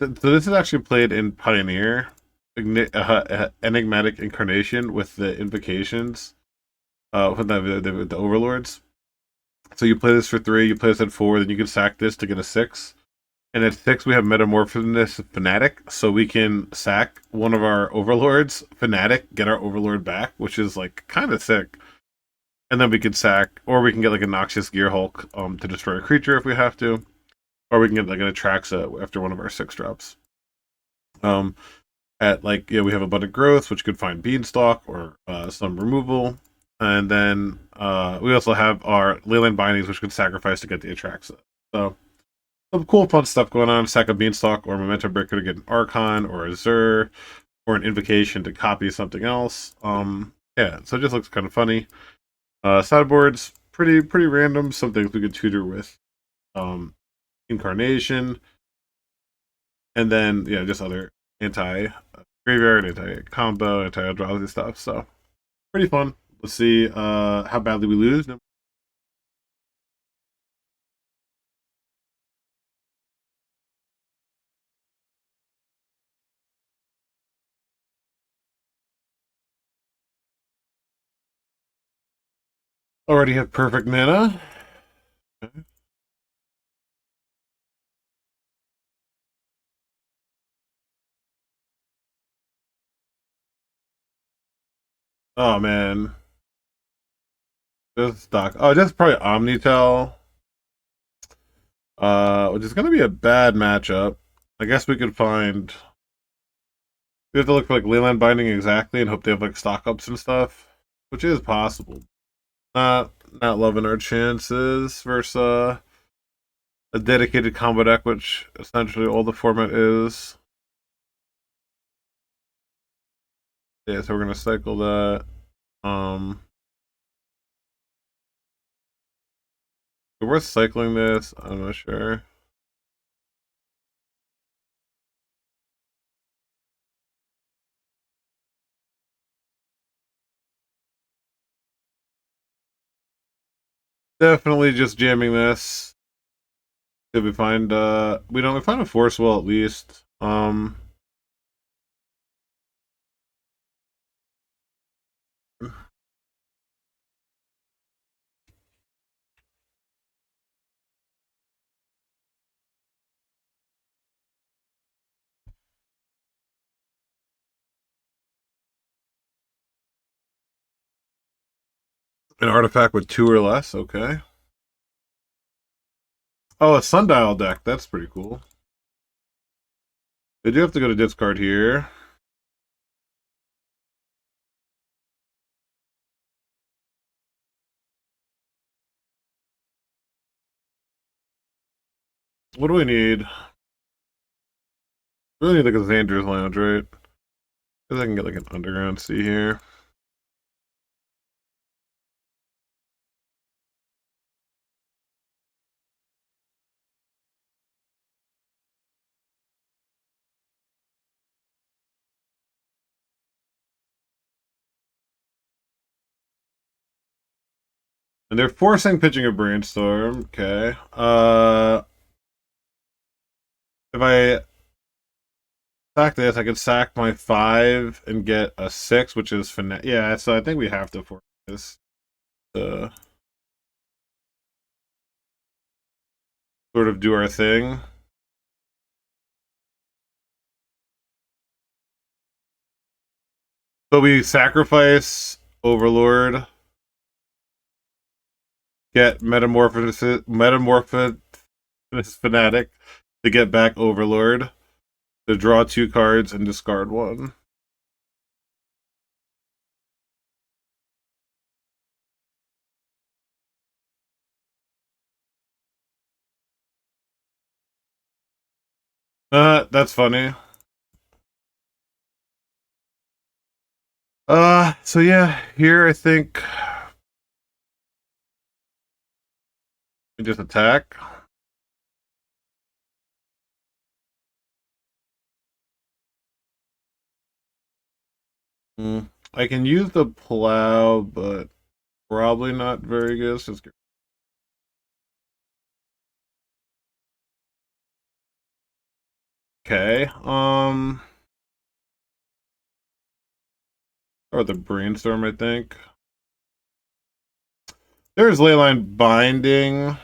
So this is actually played in Pioneer, Enigmatic Incarnation with the invocations, with the Overlords. So you play this for 3, you play this at 4, then you can sack this to get a 6. And at 6 we have Metamorphosis Fanatic, so we can sack one of our Overlords, Fanatic, get our Overlord back, which is like kind of sick. And then we can sack, or we can get like a Noxious Gear Hulk to destroy a creature if we have to, or we can get like an Atraxa after one of our 6 drops. Um, at like we have Abundant Growth, which could find Beanstalk or some removal, and then we also have our Leyland Bindings, which could sacrifice to get the Atraxa. So some cool, fun stuff going on. Sack a Beanstalk or Memento Breaker to get an Archon or a Zur or an Invocation to copy something else. Yeah, so it just looks kind of funny. Sideboards pretty random. Some things we could tutor with Incarnation, and then just other anti graveyard, anti combo, anti drowsy stuff. So pretty fun. Let's see how badly we lose. Already have perfect mana. Okay. Oh man, just stock. Oh, just probably Omnitel. Which is gonna be a bad matchup. I guess we could find. We have to look for like Leyland Binding exactly and hope they have like stock ups and stuff, which is possible. Not loving our chances versus a dedicated combo deck, which essentially all the format is. Yeah, so we're gonna cycle that. Um, is it worth cycling this? I'm not sure. Definitely just jamming this. If we find we find a force well at least. An artifact with 2 or less, okay. Oh, a Sundial deck, that's pretty cool. They do have to go to discard here. What do we need? Really need like a Xander's Lounge, right? Because I can get like an Underground Sea here. And they're forcing pitching a Brainstorm. Okay. If I sack this, I could sack my 5 and get a 6, which is Fanatic. Yeah, so I think we have to force this to sort of do our thing. So we sacrifice Overlord, get Metamorphosis Fanatic to get back Overlord, to draw 2 cards and discard 1. That's funny. So yeah, here I think we just attack. I can use the plow, but probably not very good. Let's just get... Okay. Or the brainstorm, I think. There's Leyline Binding.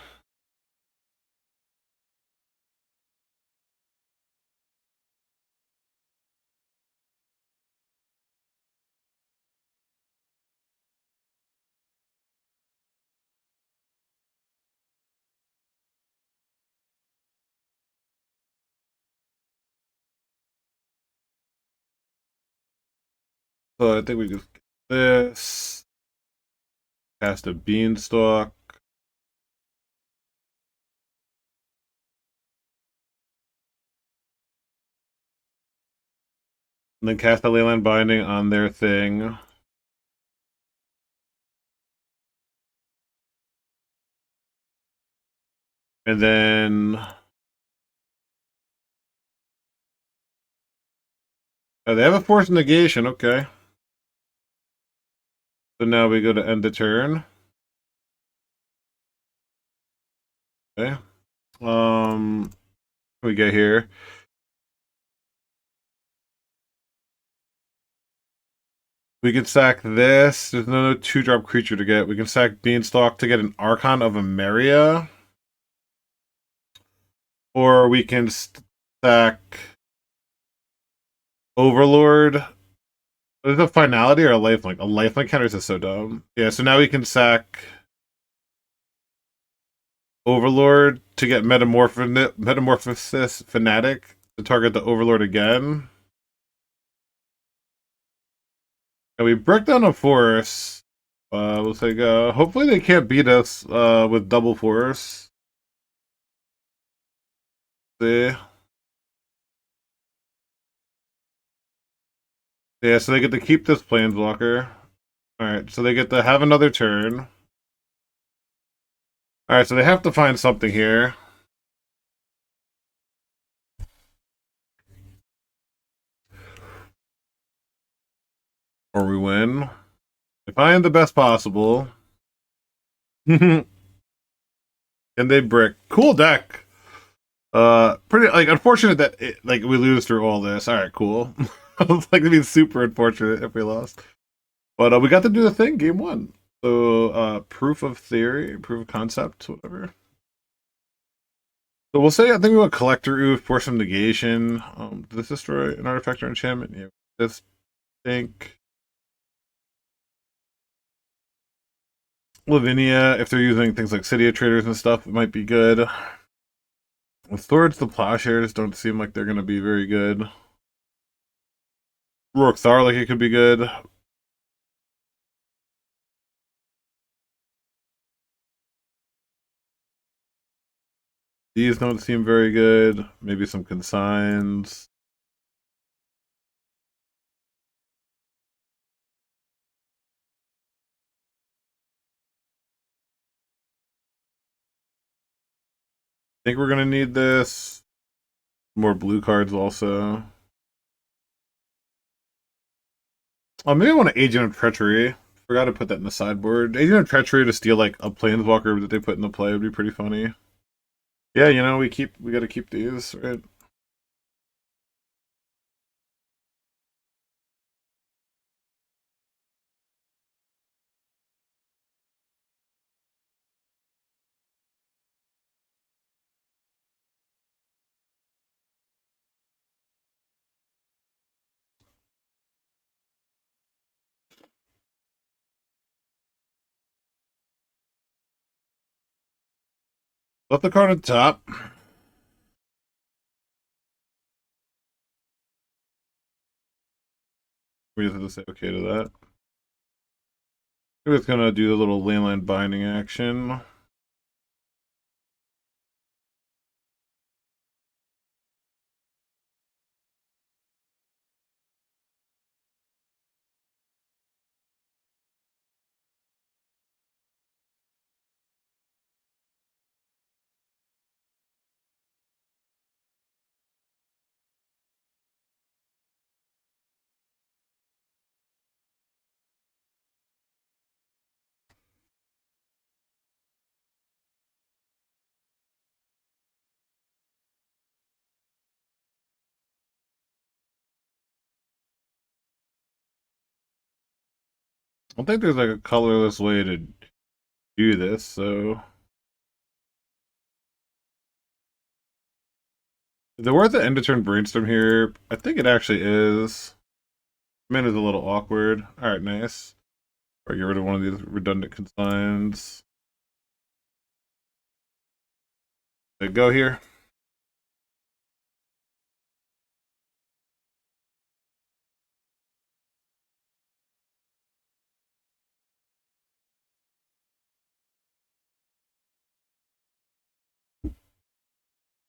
So I think we just get this. Cast a Beanstalk. And then cast a Leyline Binding on their thing. And then oh, they have a force negation, okay. So now we go to end the turn. Okay. We get here. We can sack this. There's no 2-drop creature to get. We can sack Beanstalk to get an Archon of Emeria. Or we can sack Overlord. Is it a finality or a lifelink? A lifelink counter is so dumb. Yeah, so now we can sack Overlord to get Metamorphosis Fanatic to target the Overlord again. And we break down a force. We'll say go. Hopefully they can't beat us with double force. See? Yeah, so they get to keep this Planeswalker. Alright, so they get to have another turn. Alright, so they have to find something here. Or we win. If I am the best possible. Can they brick? Cool deck. Pretty like unfortunate that like we lose through all this. All right, cool. Like it'd be super unfortunate if we lost, but we got to do the thing game one. So proof of theory, proof of concept, whatever. So we'll say I think we want collector oof, force some negation. Does this destroy an artifact or enchantment? Yeah, just think Lavinia, if they're using things like City of Traders and stuff, it might be good. With Swords, the Plowshares don't seem like they're going to be very good. Rourke Thar, like it could be good. These don't seem very good. Maybe some consigns. I think we're going to need this. More blue cards also. Oh, maybe I want an Agent of Treachery. Forgot to put that in the sideboard. Agent of Treachery to steal like a Planeswalker that they put into play would be pretty funny. Yeah, you know, we gotta keep these, right? Left the card at the top. We just have to say okay to that. We're just gonna do the little landline binding action. don't think there's like a colorless way to do this, so is it worth the end of turn brainstorm here? I think it actually is. Man is a little awkward. Alright, nice. Or get rid of one of these redundant consigns. They go here.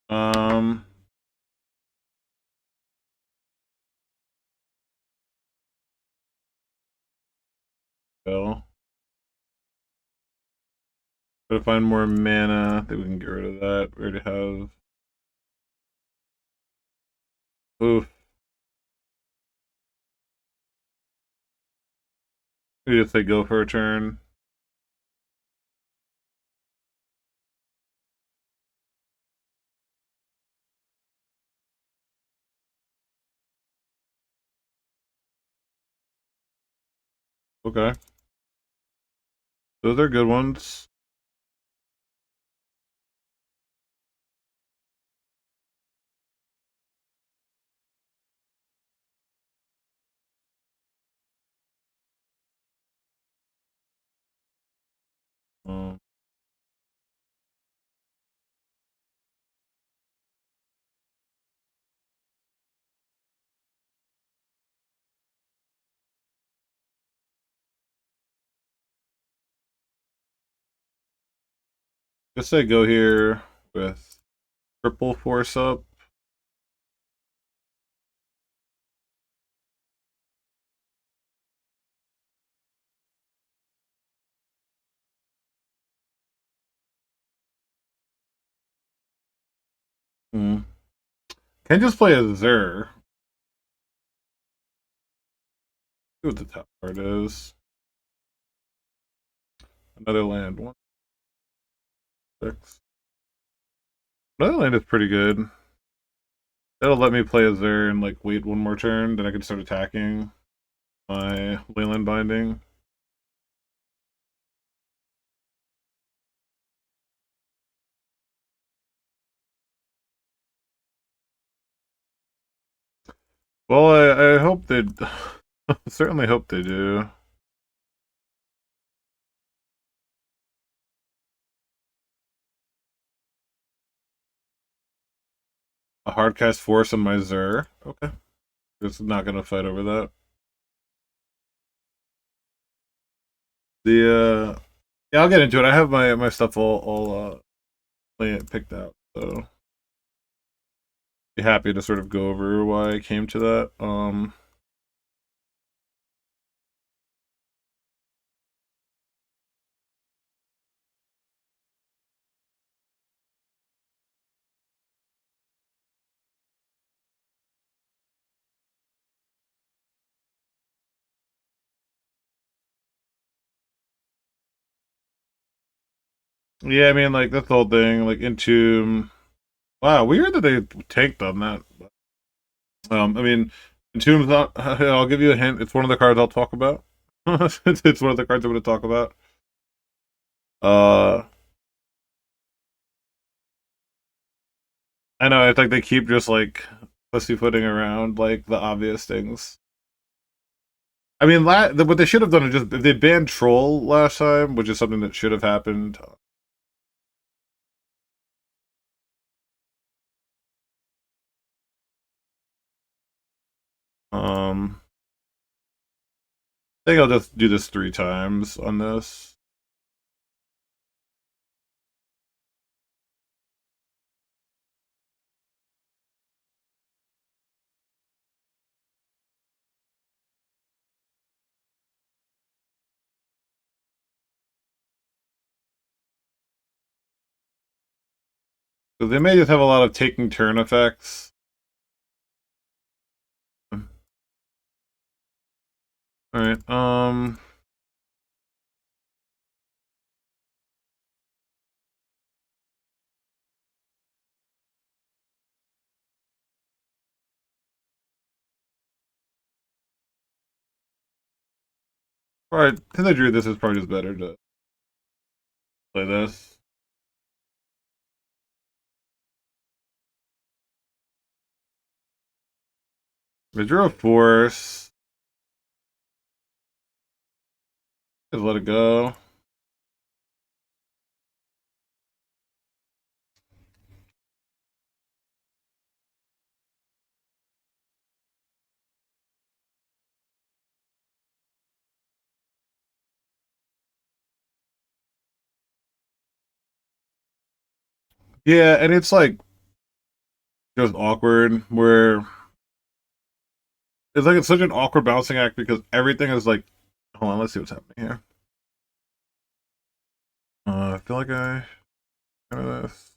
Um well. Gotta find more mana. I think we can get rid of that. We already have. Oof. We just say go for a turn. Okay. Those are good ones. Um, Just say go here with triple force up. Hmm. Can just play a Zer. See what the top part is. Another land. 1, 6. Another land is pretty good. That'll let me play a Zer and like wait one more turn, then I can start attacking my Leyland Binding. Well, I hope they certainly hope they do. A hardcast force on my Zer. Okay. Just not gonna fight over that. The yeah, I'll get into it. I have my stuff all picked out, so be happy to sort of go over why I came to that. Yeah, I mean like that's the whole thing. Like Entomb. Wow, weird that they tanked on that. I mean, Entomb's not. I'll give you a hint. It's one of the cards I'll talk about. It's one of the cards I'm going to talk about. Uh, I know. It's like they keep just like pussyfooting around like the obvious things. I mean, what they should have done is just if they banned Troll last time, which is something that should have happened. I think I'll just do this 3 times on this. So they may just have a lot of taking turn effects. All right. Alright, since I drew this, it's probably just better to play this. I drew a force. Just let it go. Yeah, and it's like just awkward where it's such an awkward balancing act because everything is like, hold on, let's see what's happening here. I feel like I have this.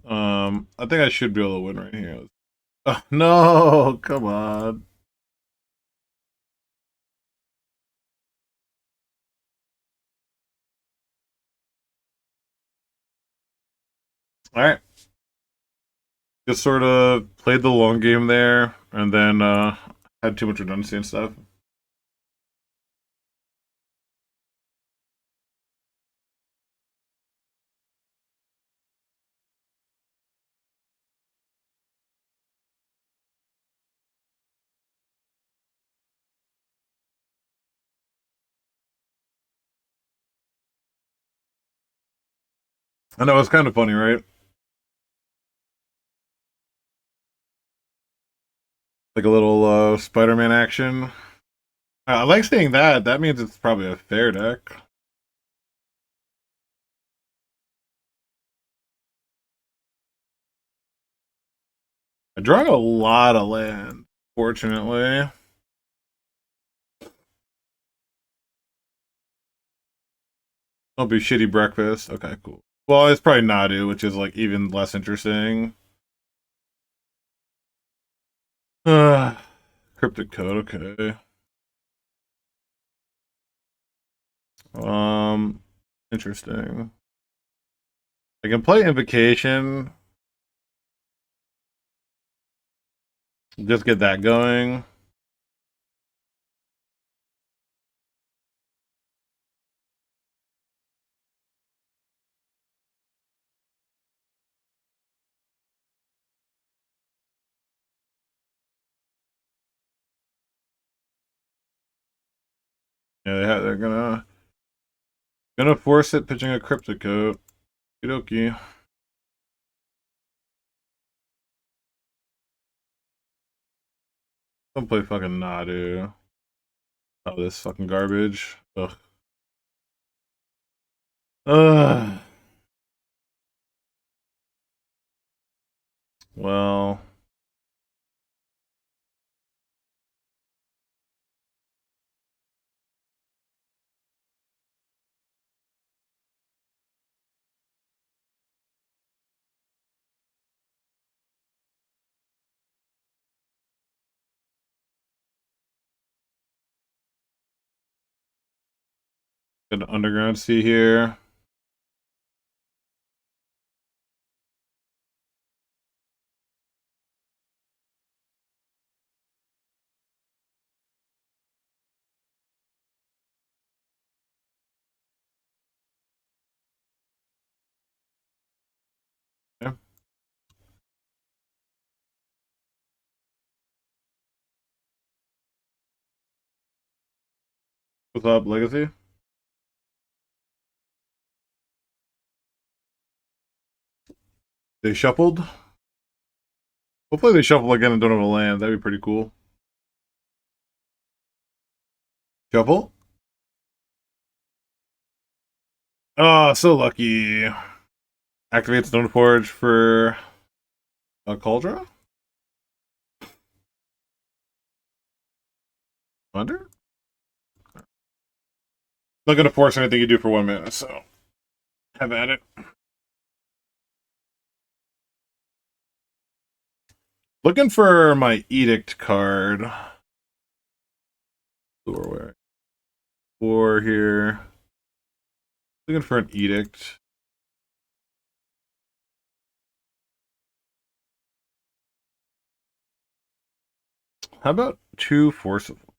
I think I should be able to win right here. Oh, no, come on. All right. Just sort of played the long game there, and then had too much redundancy and stuff. I know it's kind of funny, right? Like a little Spider-Man action. I like seeing that. That means it's probably a fair deck. I'm drawing a lot of land, fortunately. Don't be shitty breakfast. Okay, cool. Well, it's probably Nadu, which is like even less interesting. Cryptic code, okay. Um, interesting. I can play Invocation. Just get that going. Yeah, they're gonna force it pitching a cryptic code. Okie Don't play fucking Nadu. Oh, this fucking garbage. Ugh. Ugh. Well, got an underground sea here. Yeah. What's up, Legacy? They shuffled. Hopefully they shuffle again and don't have a land. That'd be pretty cool. Shuffle. Oh, so lucky. Activate Stoneforge for a Cauldron? Under? Not gonna force anything you do for 1 minute, so have at it. Looking for my Edict card. Doorway. 4 here. Looking for an Edict. How about 2 forcible?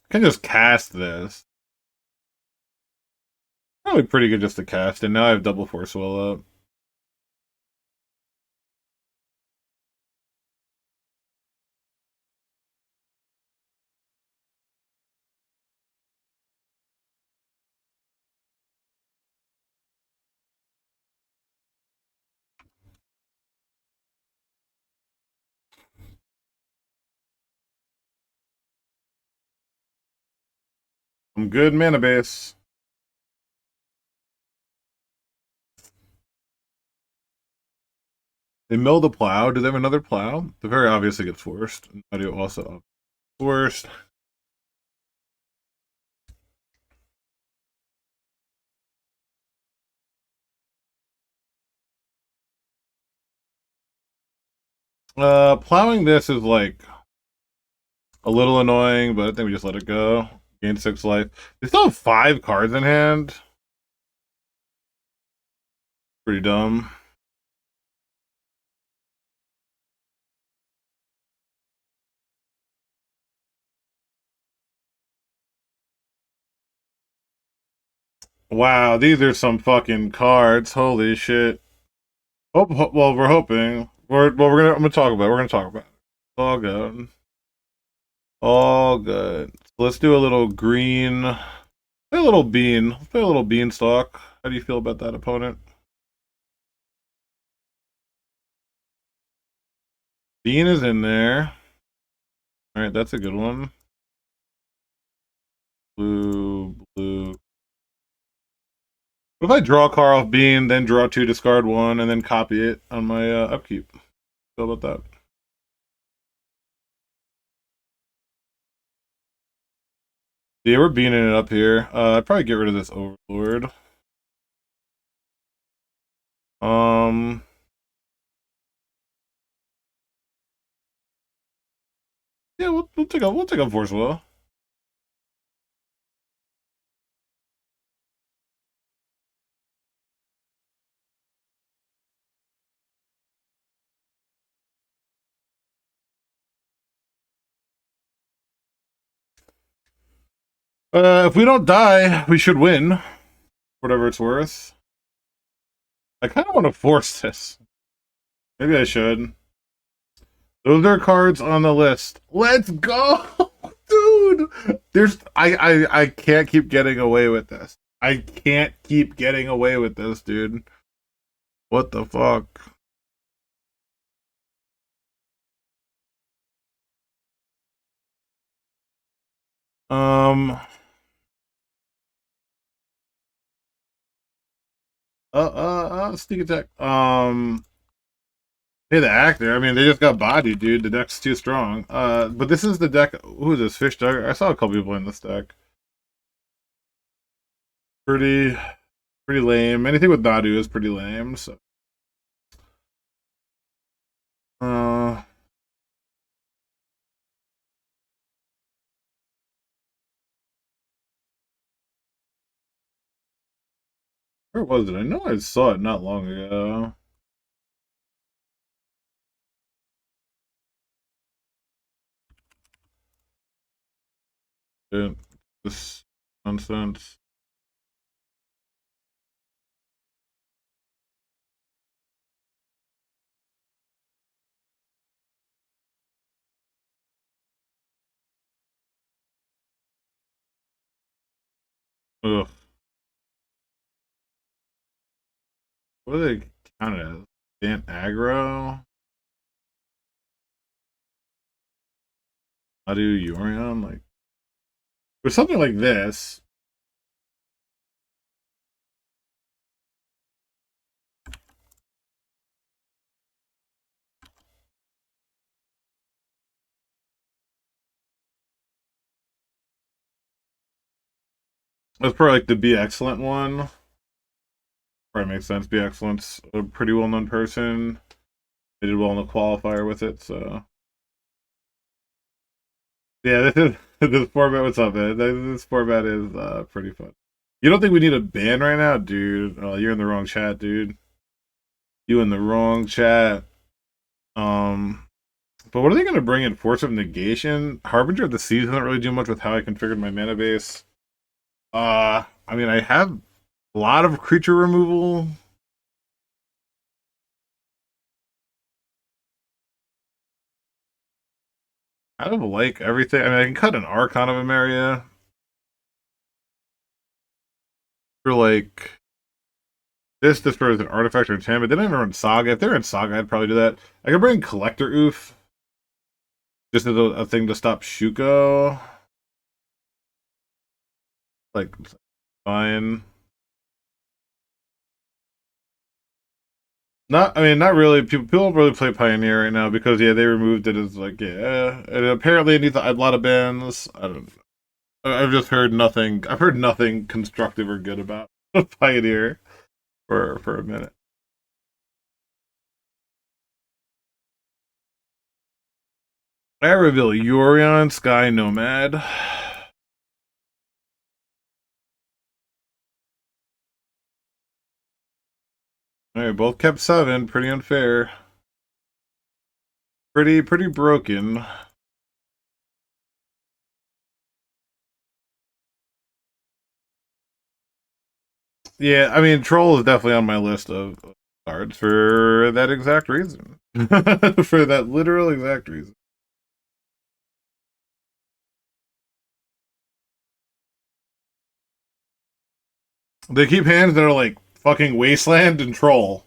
I can just cast this. Probably pretty good just to cast, and now I have double force well up. I'm good mana base. They mill the plow. Do they have another plow? The very obviously gets forced. Nadu also forced. Plowing this is like a little annoying, but I think we just let it go. Gain 6 life. They still have 5 cards in hand. Pretty dumb. Wow, these are some fucking cards. Holy shit. Oh, well, we're hoping. I'm gonna talk about it. We're gonna talk about it. All good. All good. So let's do a little green. Play a little bean. Let's play a little beanstalk. How do you feel about that opponent? Bean is in there. Alright, that's a good one. Blue, blue. What if I draw a card off Bean, then draw 2, discard 1, and then copy it on my upkeep? Feel about that? Yeah, we're beaning it up here. I'd probably get rid of this Overlord. Um, yeah, we'll take a Force Will. If we don't die, we should win. Whatever it's worth. I kind of want to force this. Maybe I should. Those are cards on the list. Let's go, dude. I can't keep getting away with this. I can't keep getting away with this, dude. What the fuck? Um. Sneak attack. Hey, the actor. I mean, they just got bodied, dude. The deck's too strong. But this is the deck. Who is this? Fish deck. I saw a couple people in this deck. Pretty, pretty lame. Anything with Nadu is pretty lame. So, uh, where was it? I know I saw it not long ago. Dude, this nonsense. Ugh. What do they count it as? Dan aggro? Nadu Yorion? Like, or something like this. That's probably like the Be Excellent one. Probably makes sense. Be Excellent's a pretty well known person. They did well in the qualifier with it, so. Yeah, this is this format. What's up, man? This format is pretty fun. You don't think we need a ban right now, dude? Oh, you're in the wrong chat, dude. You in the wrong chat. But what are they going to bring in? Force of Negation? Harbinger of the Seas doesn't really do much with how I configured my mana base. I mean, I have a lot of creature removal. I don't like everything. I mean, I can cut an Archon of Emeria for like this destroys an artifact or enchantment. They don't even run Saga. If they're in Saga, I'd probably do that. I could bring Collector Oof just as a thing to stop Shuko. Like, fine. Not, I mean, not really. People don't really play Pioneer right now because yeah, they removed it as like yeah, and apparently it needs a lot of bans. I don't. I've just heard nothing. I've heard nothing constructive or good about Pioneer for a minute. I reveal Yorion Sky Nomad. Alright, both kept 7. Pretty unfair. Pretty broken. Yeah, I mean, Troll is definitely on my list of cards for that exact reason. For that literal exact reason. They keep hands that are like fucking Wasteland and Troll.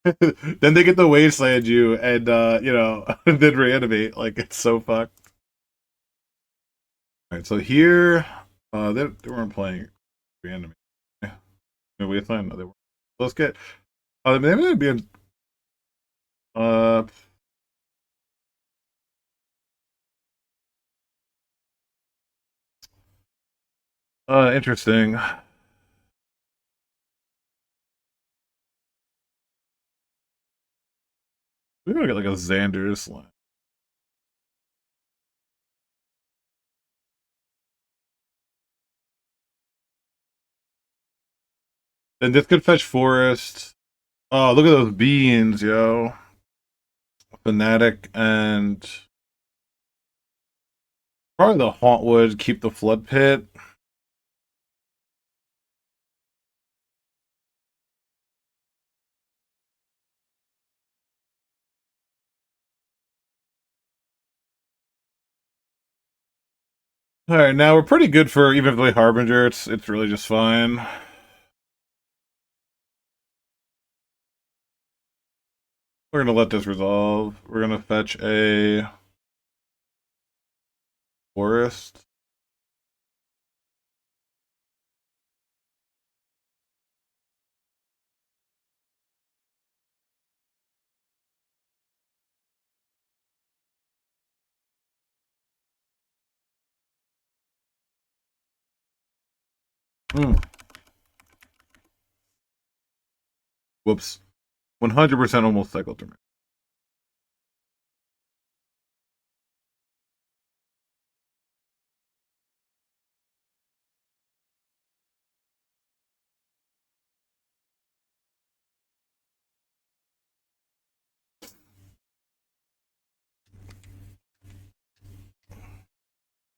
Then they get the Wasteland you and then reanimate. Like it's so fucked. Alright, so here they weren't playing reanimate. Yeah. Wasteland, no, they weren't. Let's get maybe they'd be in uh interesting. We're gonna get like a Xander's line. And this could fetch Forest. Oh, look at those beans, yo. Fanatic and probably the Hauntwood, keep the Flood Pit. Alright, now we're pretty good for even if we play Harbinger, it's really just fine. We're gonna let this resolve. We're gonna fetch a Forest. Mm. Whoops. 100% almost cycle through.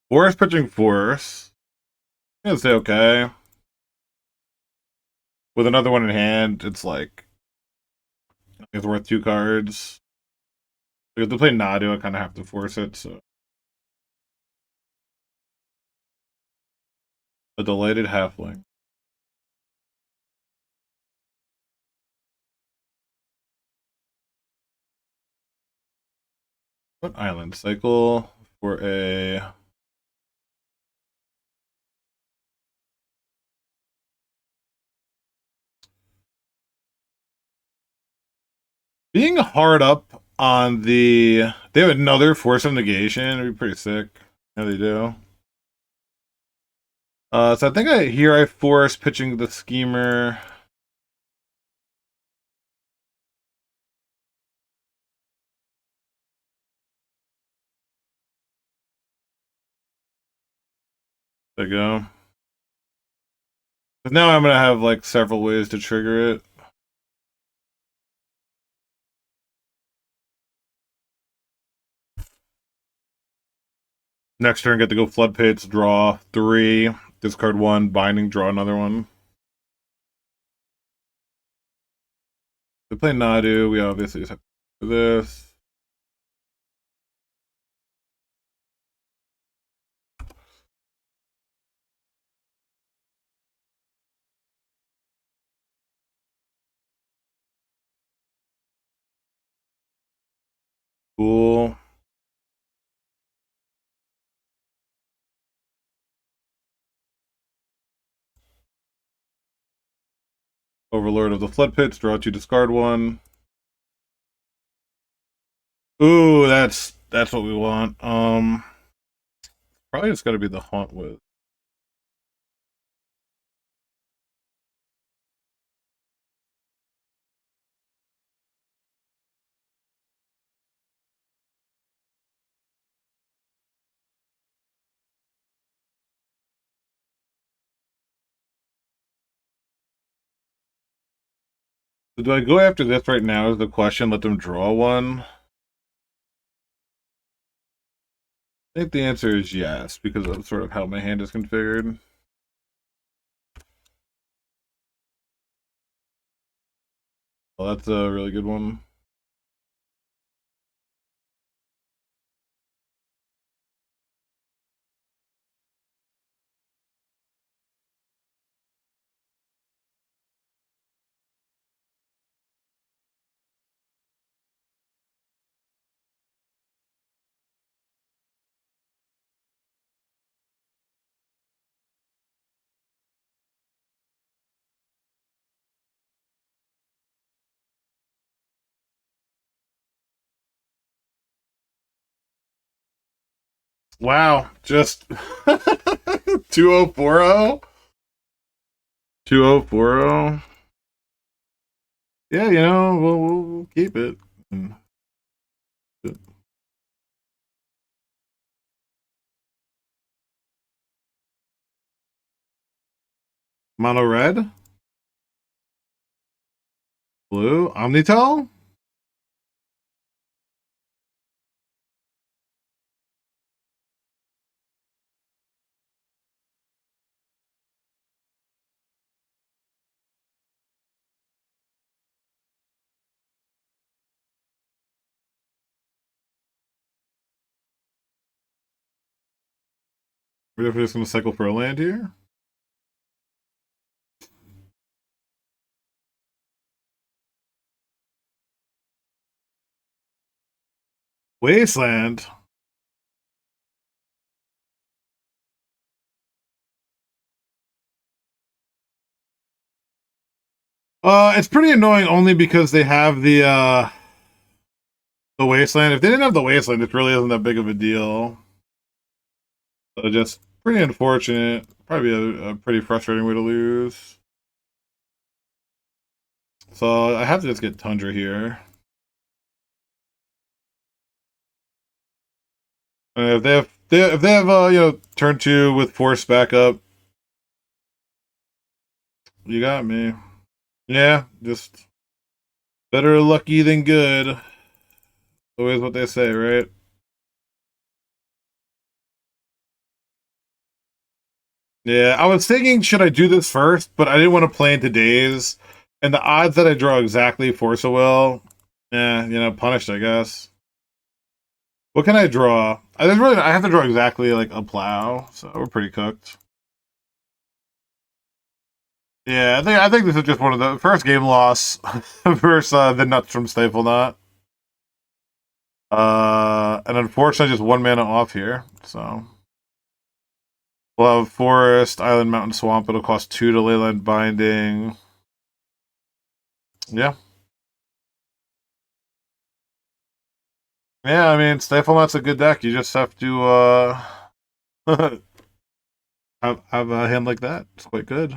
Forest pitching Forest. I'm gonna say okay. With another one in hand, it's like it's worth 2 cards. Because to play Nadu, I kind of have to force it. So a delighted halfling. What island cycle for a being hard up on the. They have another force of negation. It'd be pretty sick. Yeah, they do. So I think I force pitching the schemer. There you go. But now I'm gonna have like several ways to trigger it. Next turn, get to go Flood Pits, draw 3, discard 1, binding, draw another one. We play Nadu, we obviously just have to do this. Cool. Overlord of the Flood Pits, draw 2, discard 1. Ooh, that's what we want. Probably just gotta be the Haunt with. So do I go after this right now is the question, let them draw one? I think the answer is yes, because of sort of how my hand is configured. Well, that's a really good one. Wow, just 2040? 2040? Yeah, we'll keep it. Mono red? Blue? Omnitel? We're definitely just gonna cycle for a land here. Wasteland. It's pretty annoying only because they have the wasteland. If they didn't have the wasteland, it really isn't that big of a deal. So just pretty unfortunate. Probably a pretty frustrating way to lose. So I have to just get Tundra here. If they have turn 2 with force backup, you got me. Yeah, just better lucky than good. Always what they say, right? Yeah, I was thinking, should I do this first? But I didn't want to play into days. And the odds that I draw exactly Force of Will, punished, I guess. What can I draw? I have to draw exactly like a plow, so we're pretty cooked. Yeah, I think this is just one of the first game loss versus the nuts from Staplenought. And unfortunately, just 1 mana off here. So we'll have Forest, Island, Mountain, Swamp. It'll cost 2 to Leyland Binding. Yeah. Yeah, I mean, Staplenaught's a good deck. You just have to have a hand like that. It's quite good.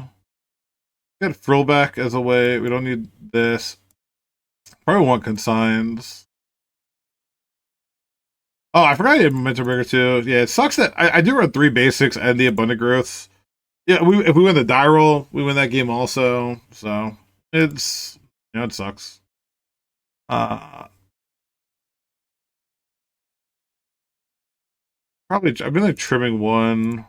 Got Frillback as a way. We don't need this. Probably want Consigns. Oh, I forgot you had Momentum Breaker too. Yeah, it sucks that I do run 3 basics and the Abundant Growths. Yeah, if we win the die roll, we win that game also. So it's it sucks. Uh, Probably I've been like trimming one.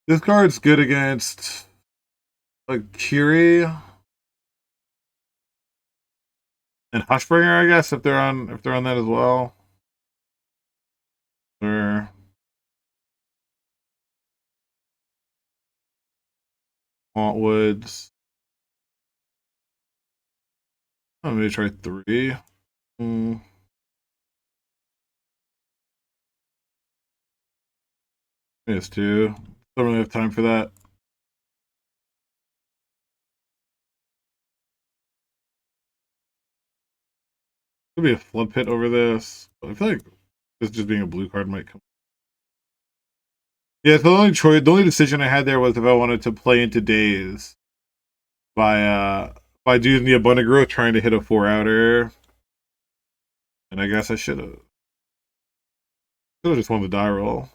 This card's good against like Kiri and Hushbringer, I guess, if they're on that as well. Or Hauntwoods. I'm gonna try three. Mm, maybe it's two. Don't really have time for that. Could be a flood pit over this. But I feel like this just being a blue card might come. Yeah, so the only decision I had there was if I wanted to play into days by using the abundant growth trying to hit a 4-outer. And I guess I should have just won the die roll.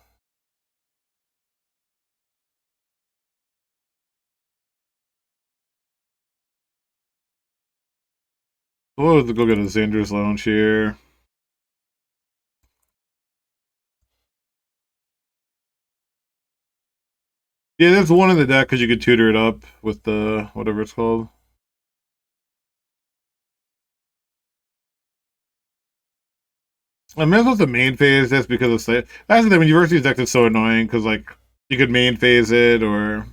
We'll go get a Xander's Lounge here. Yeah, there's one in the deck because you could tutor it up with the whatever it's called. I may as well the main phase this because of say that's the thing when University's deck is so annoying because like you could main phase it or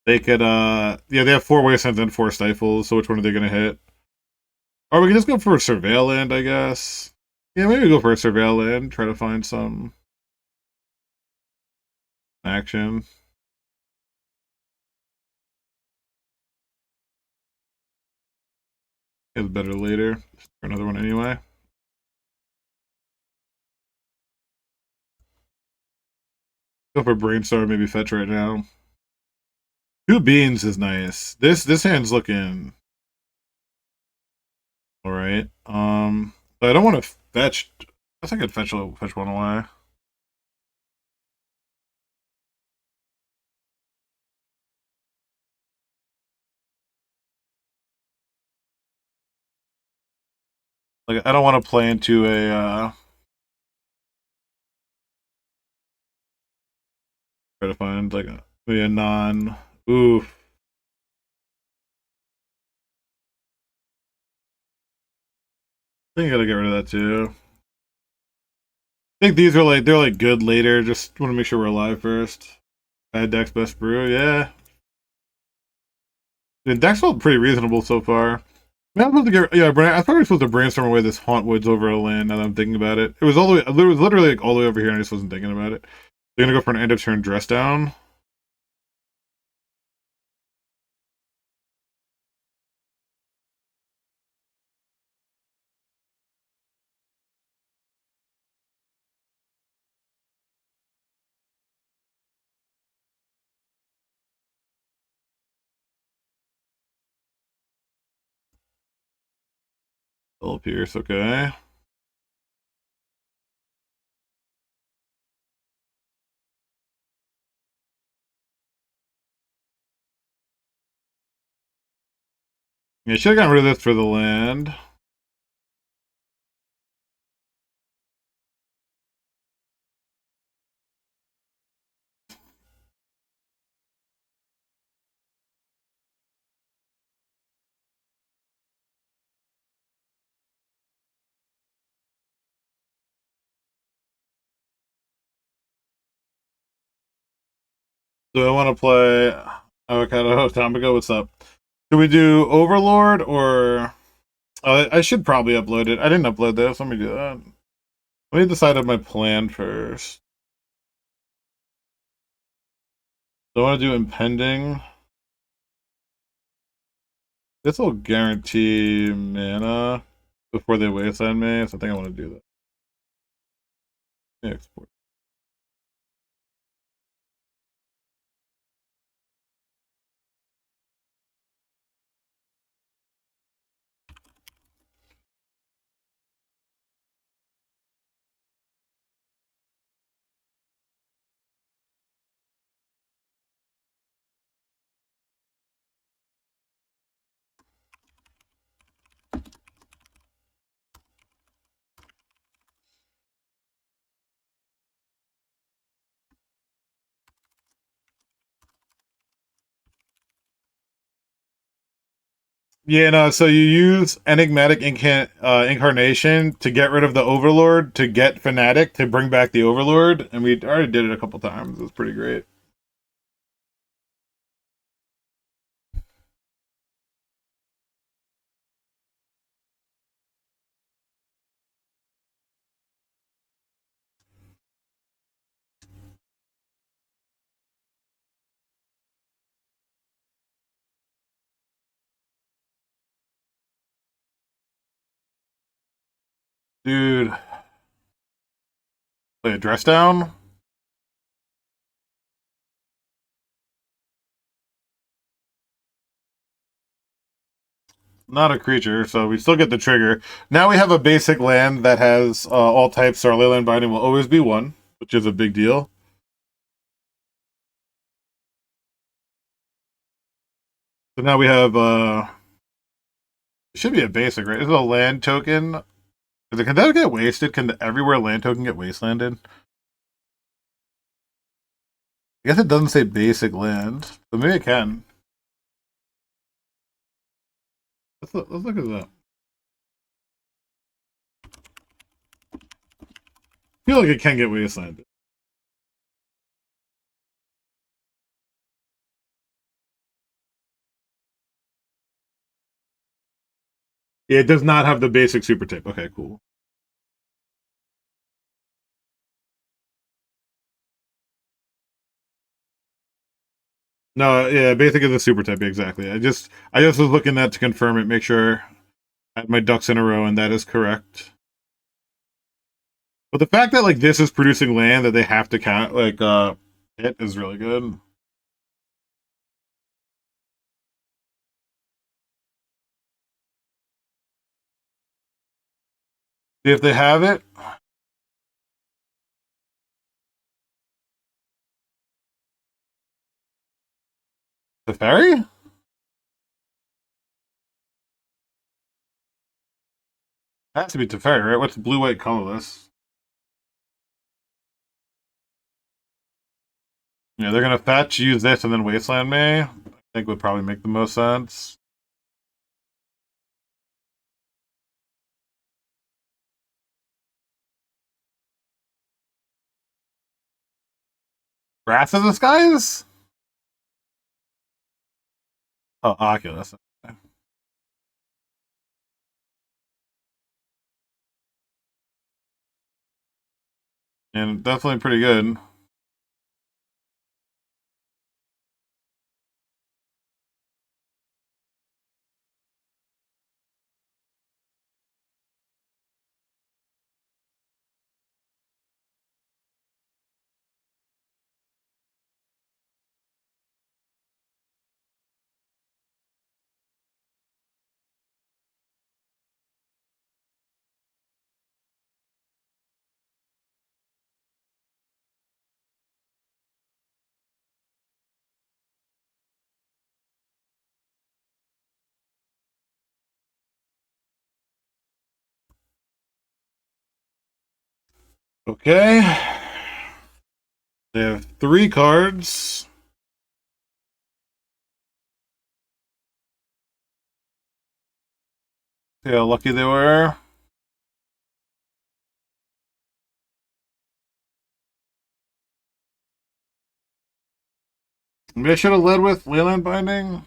they could yeah they have 4 wastelands and 4 stifles, so which one are they gonna hit? Or we can just go for a surveil land, I guess. Yeah, maybe go for a surveil land, try to find some action. It's better later. For another one anyway. Go for brainstorm, maybe fetch right now. 2 beans is nice. This hand's looking alright. But I don't want to fetch. I guess I could fetch one away. Like I don't want to play into a try to find like maybe a non. Oof. I think I gotta get rid of that too. I think these are like they're like good later. Just want to make sure we're alive first. Bad deck's best brew. Yeah, the deck's felt pretty reasonable so far. I am supposed to get yeah, Brian. I thought we were supposed to brainstorm away this Hauntwoods over a land. Now that I'm thinking about it, it was all the way. It was literally like all the way over here, and I just wasn't thinking about it. They're gonna go for an end of turn dress down. Philip Pierce, okay. Yeah, should have gotten rid of this for the land. Do I want to play Avocado Tampico? What's up? Do we do Overlord or I should probably upload it. I didn't upload this. Let me do that. Let me decide on my plan first. Do I want to do impending? This will guarantee mana before they wasteland me, so I think I want to do that. Yeah, export. Yeah, no, so you use Enigmatic Incarnation to get rid of the Overlord, to get Fanatic, to bring back the Overlord, and we already did it a couple times. It was pretty great. Dude, play a dress down? Not a creature, so we still get the trigger. Now we have a basic land that has all types, so our Leyland Binding will always be one, which is a big deal. So now we have, it should be a basic, right? This is a land token. Can that get wasted? Can the everywhere land token get wastelanded? I guess it doesn't say basic land, but maybe it can. Let's look at that. I feel like it can get wastelanded. Yeah, it does not have the basic super type. Okay, cool. No, yeah, basic is a super type, exactly. I just was looking at to confirm it, make sure I had my ducks in a row, and that is correct. But the fact that like this is producing land that they have to count hit is really good. See if they have it. The fairy? Has to be Teferi, right? What's blue white colorless? Yeah, they're gonna fetch, use this, and then wasteland me. I think would probably make the most sense. Wrath of the Skies? Oh, Oculus. And definitely pretty good. Okay. They have 3 cards. See how lucky they were. Maybe I should have led with Leyland Binding.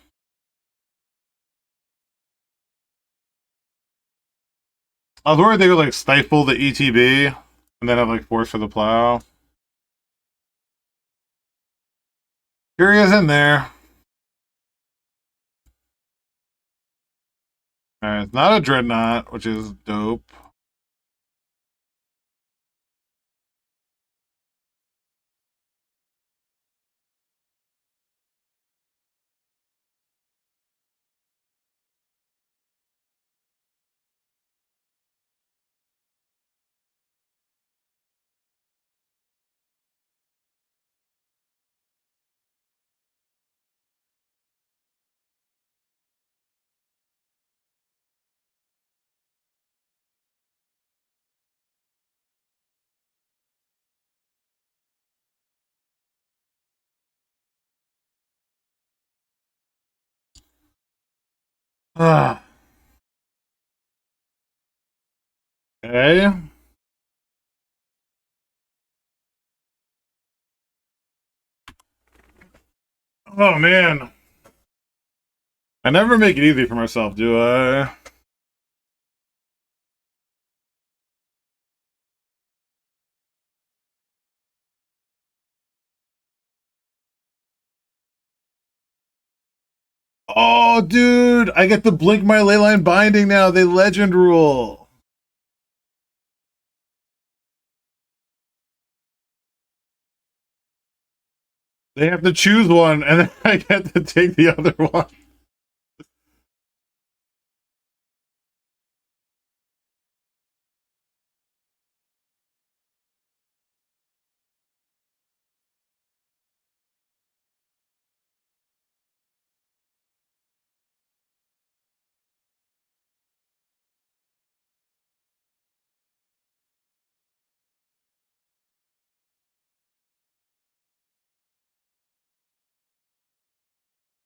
I was worried they would like stifle the ETB and then have like force for the plow. Furia's in there. Alright, it's not a Dreadnought, which is dope. Ah. Okay. Oh man. I never make it easy for myself, do I? Oh, dude, I get to blink my leyline binding now. They legend rule. They have to choose one, and then I get to take the other one.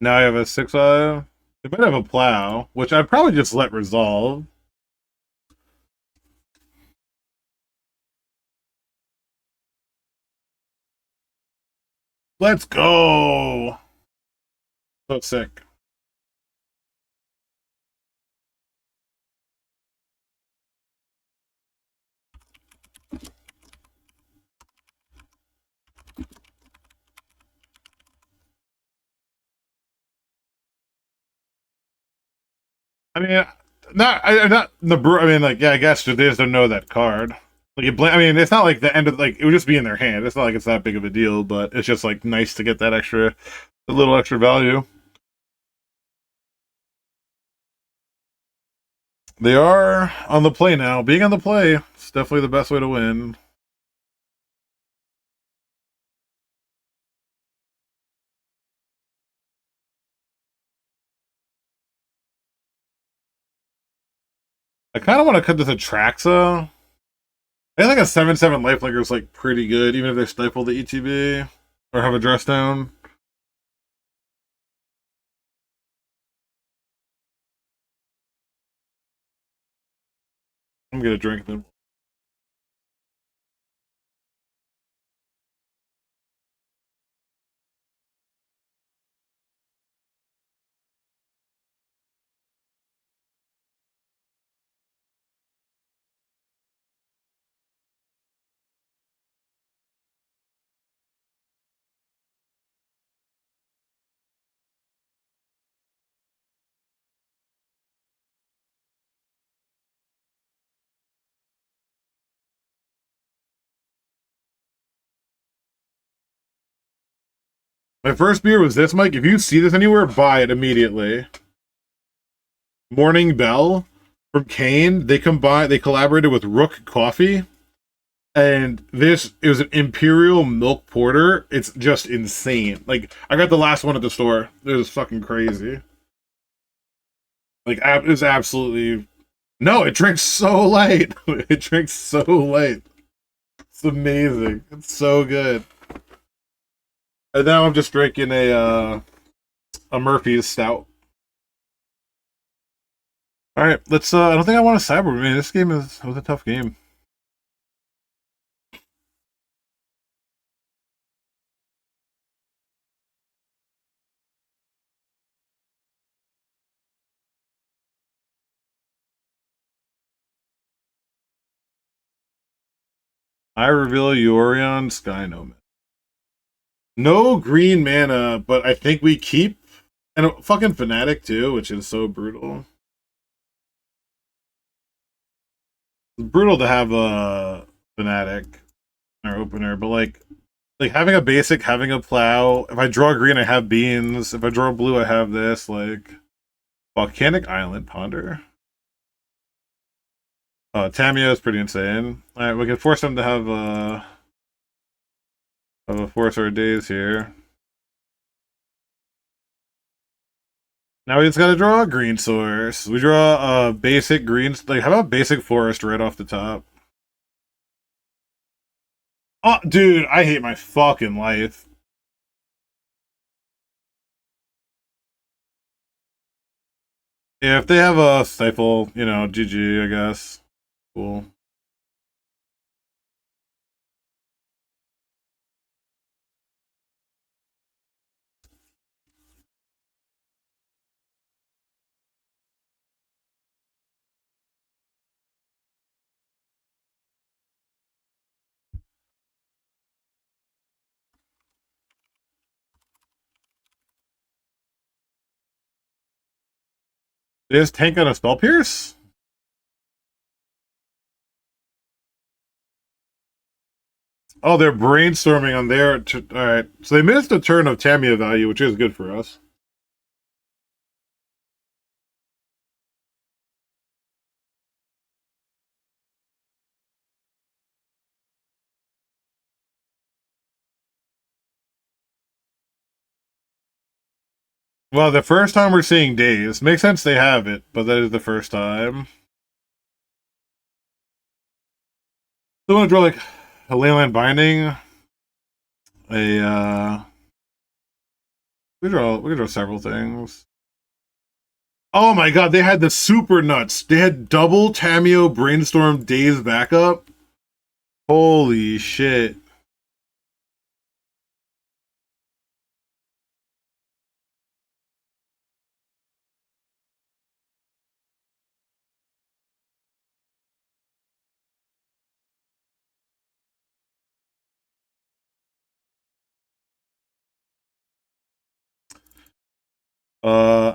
Now I have a 6-eye. They might have a plow, which I'd probably just let resolve. Let's go. So sick. I mean, not the. I mean, like, yeah, I guess they just don't know that card. Like, I mean, it's not like the end of like it would just be in their hand. It's not like it's that big of a deal, but it's just like nice to get that extra, a little extra value. They are on the play now. Being on the play is definitely the best way to win. I kind of want to cut this Atraxa. I think like a 7/7 lifelinker is like pretty good, even if they stifle the ETB or have a dress down. I'm gonna drink them. My first beer was this, Mike. If you see this anywhere, buy it immediately. Morning Bell from Kane. They collaborated with Rook Coffee, and it was an Imperial Milk Porter. It's just insane. Like I got the last one at the store. It was fucking crazy. Like it was absolutely no. It drinks so light. It drinks so light. It's amazing. It's so good. And now I'm just drinking a Murphy's stout. All right, let's. I don't think I want to cyber. Man, this game was a tough game. I reveal Yorion Skynoman. No green mana, but I think we keep and a fucking Fanatic too, which is so brutal. It's brutal to have a Fanatic in our opener, but like having a basic, having a plow. If I draw green, I have beans. If I draw blue, I have this. Like Volcanic Island Ponder. Tamio is pretty insane. All right, we can force them to have a force our days here. Now we just gotta draw a green source. We draw a basic green. Like, how about basic forest right off the top? Oh, dude, I hate my fucking life. Yeah, if they have a stifle, you know, GG, I guess. Cool. They just tank on a spell pierce? Oh, they're brainstorming on their. Alright. So they missed a turn of Tamiya value, which is good for us. Well, the first time we're seeing days. Makes sense they have it, but that is the first time. So I want to draw like a Leyland Binding. We can draw several things. Oh my god, they had the super nuts. They had double Tamio Brainstorm Days backup. Holy shit.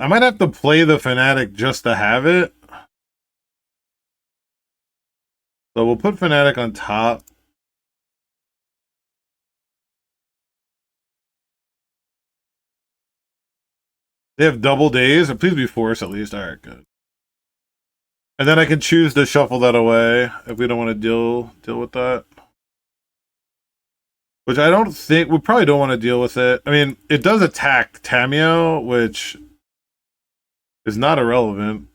I might have to play the Fanatic just to have it. So we'll put Fanatic on top. They have double days. Please be force at least. Alright, good. And then I can choose to shuffle that away if we don't want to deal with that. Which I don't think we probably don't want to deal with it. I mean, it does attack Tamio, which is not irrelevant.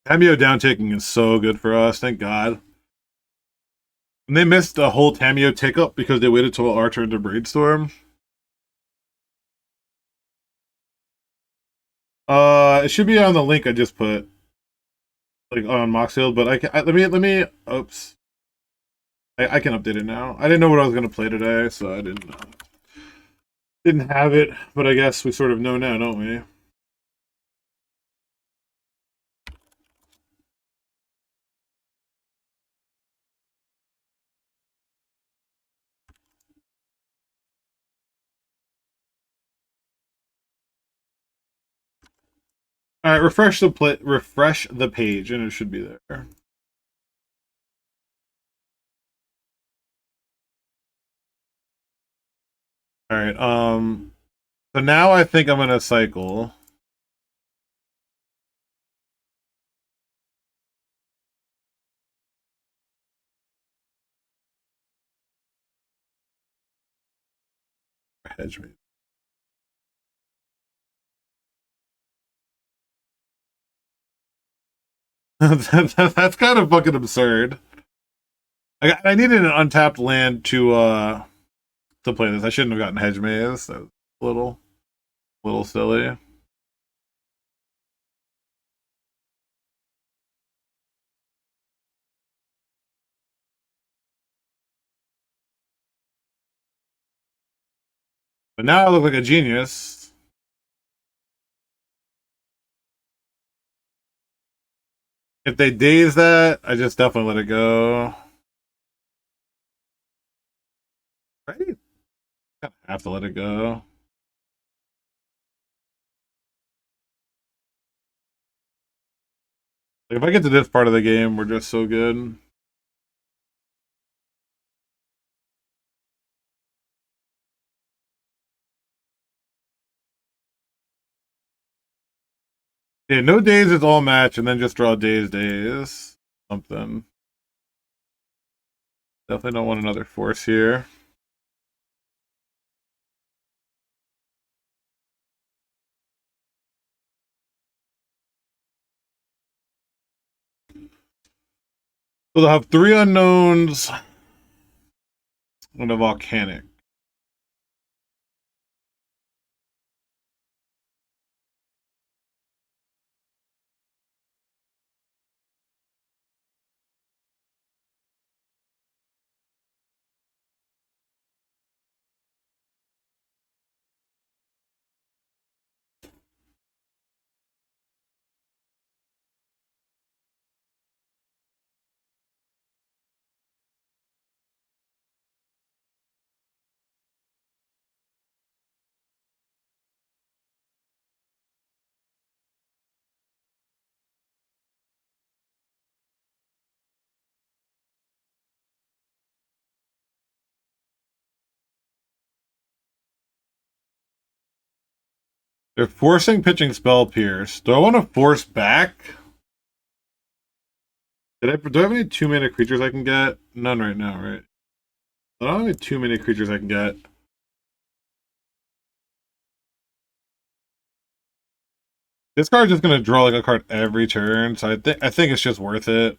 Tamio down taking is so good for us, thank God. And they missed a whole Tamio tick up because they waited till our turn to Brainstorm. It should be on the link I just put, like on Moxfield. But let me. Oops, I can update it now. I didn't know what I was gonna play today, so I didn't have it. But I guess we sort of know now, don't we? All right, refresh the page, and it should be there. All right. So now I think I'm gonna cycle. Hedge me. That's kind of fucking absurd. I needed an untapped land to play this. I shouldn't have gotten Hedge Maze. That was a little silly. But now I look like a genius. If they daze that, I just definitely let it go. Right? I have to let it go. Like, if I get to this part of the game, we're just so good. Yeah, no days is all match, and then just draw days. Something. Definitely don't want another force here. So they'll have 3 unknowns and a volcanic. They're forcing pitching Spell Pierce. Do I want to force back? Do I have any 2-mana creatures I can get? None right now, right? I don't have any 2-mana creatures I can get. This card's just gonna draw like a card every turn, so I think it's just worth it.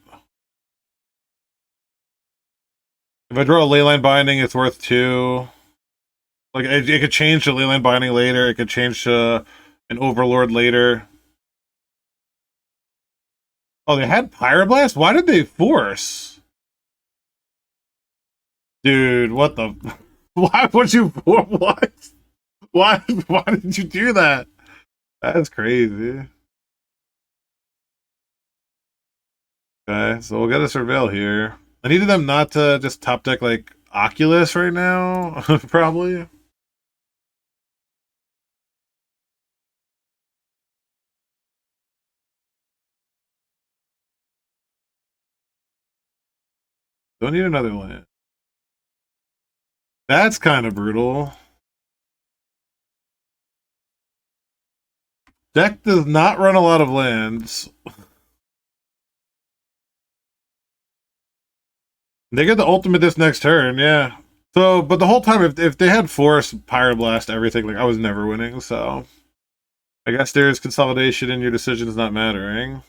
If I draw a Leyline Binding, it's worth 2. Like it could change to Leyline Binding later. It could change to an Overlord later. Oh, they had Pyroblast? Why did they force? Dude, what the? Why would you? What? Why? Why did you do that? That's crazy. Okay, so we'll get a Surveil here. I needed them not to just top deck like Oculus right now, probably. Don't need another land. That's kind of brutal. Deck does not run a lot of lands. They get the ultimate this next turn, yeah. So, but the whole time, if they had Force, Pyroblast, everything, like I was never winning. So, I guess there's consolidation in your decisions not mattering.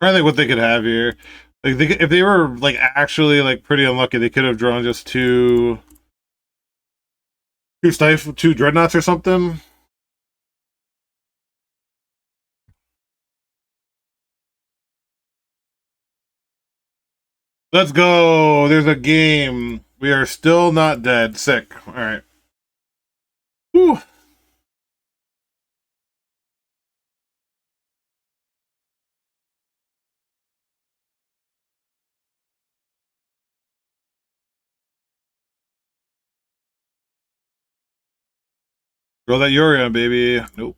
I think what they could have here, like if they were like actually like pretty unlucky, they could have drawn just two dreadnoughts or something. Let's go. There's a game. We are still not dead. Sick. All right. Whew. Roll that Yorion, baby. Nope.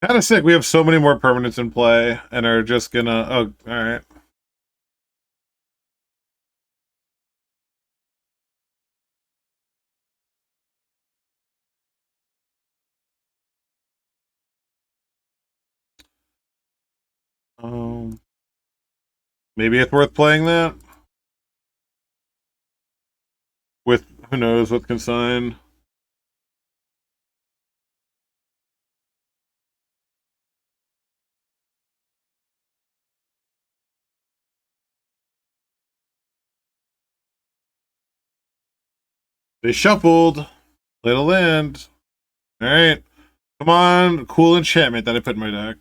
Kind of sick. We have so many more permanents in play and are just gonna. Oh, all right. Um, maybe it's worth playing that with who knows with consign. They shuffled. Little land. Alright. Come on, cool enchantment that I put in my deck.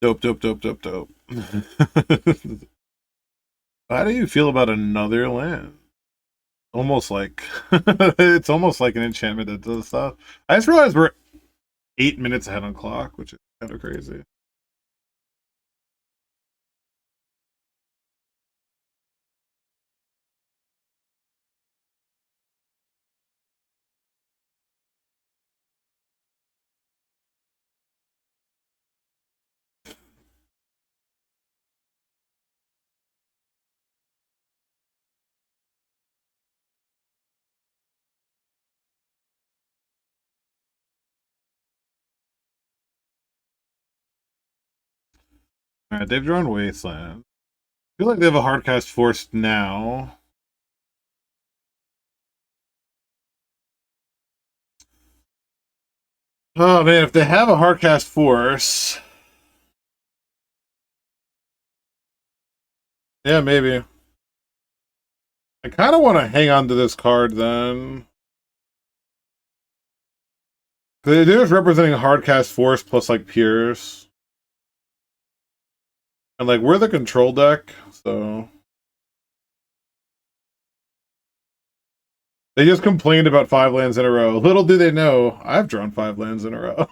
Dope, dope, dope, dope, dope. How do you feel about another land? Almost like it's almost like an enchantment that does stuff. I just realized we're 8 minutes ahead on clock, which is kind of crazy. Alright, they've drawn Wasteland. I feel like they have a hardcast force now. Oh man, if they have a hardcast force. Yeah, maybe. I kind of want to hang on to this card then. They're just representing a hardcast force plus like Piers. And like we're the control deck, so they just complained about 5 lands in a row. Little do they know, I've drawn 5 lands in a row.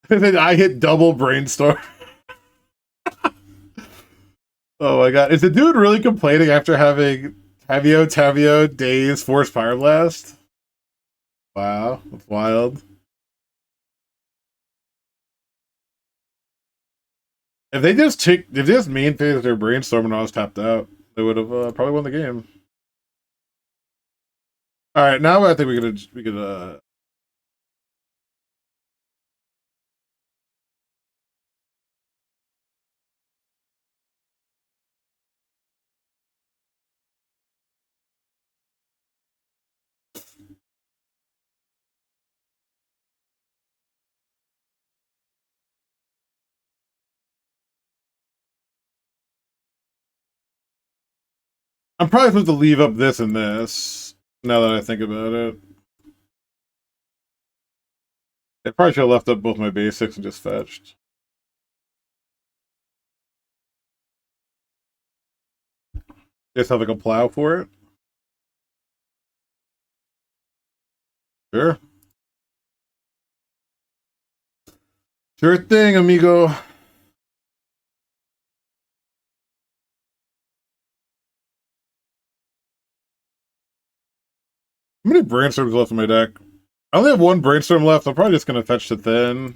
And then I hit double brainstorm. Oh my god. Is the dude really complaining after having Tavio, Daze, Force Fire Blast? Wow, that's wild. If they just main phased their brainstorm when I was tapped out, they would have probably won the game. All right, now I think we could. I'm probably supposed to leave up this and this. Now that I think about it, I probably should have left up both my basics and just fetched. Just have like a plow for it. Sure. Sure thing, amigo. How many brainstorms left in my deck? I only have 1 brainstorm left. I'm probably just gonna fetch to thin.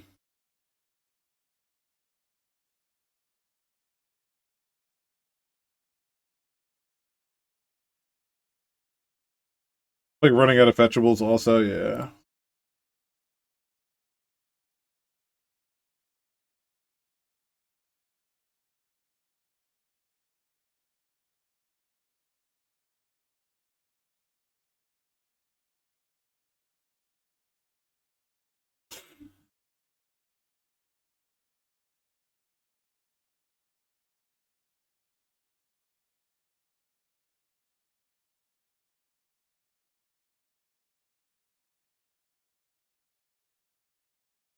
Like running out of fetchables also, yeah.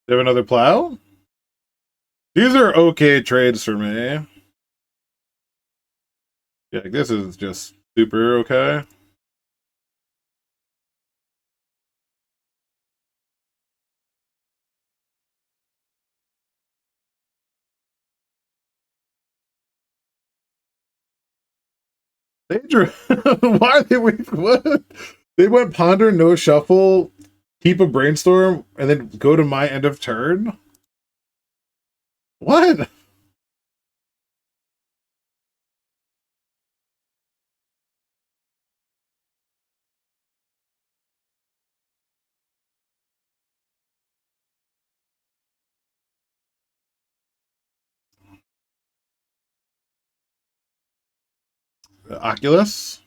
They have another plow? These are okay trades for me. Yeah, this is just super okay. They drew. Why are they wait? What? They went ponder, no shuffle, keep a brainstorm, and then go to my end of turn. What? Oculus.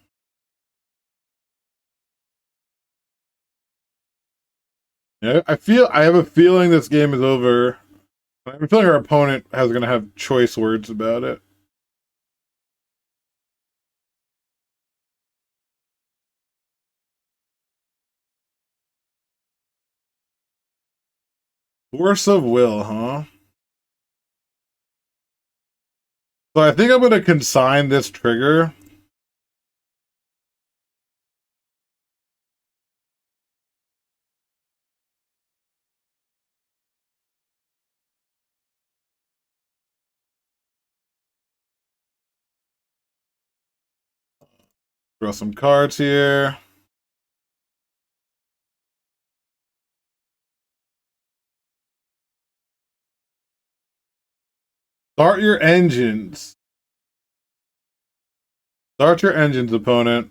Yeah, I have a feeling this game is over. I have a feeling our opponent is going to have choice words about it. Force of will, huh? So I think I'm going to consign this trigger. Draw some cards here. Start your engines. Start your engines, opponent.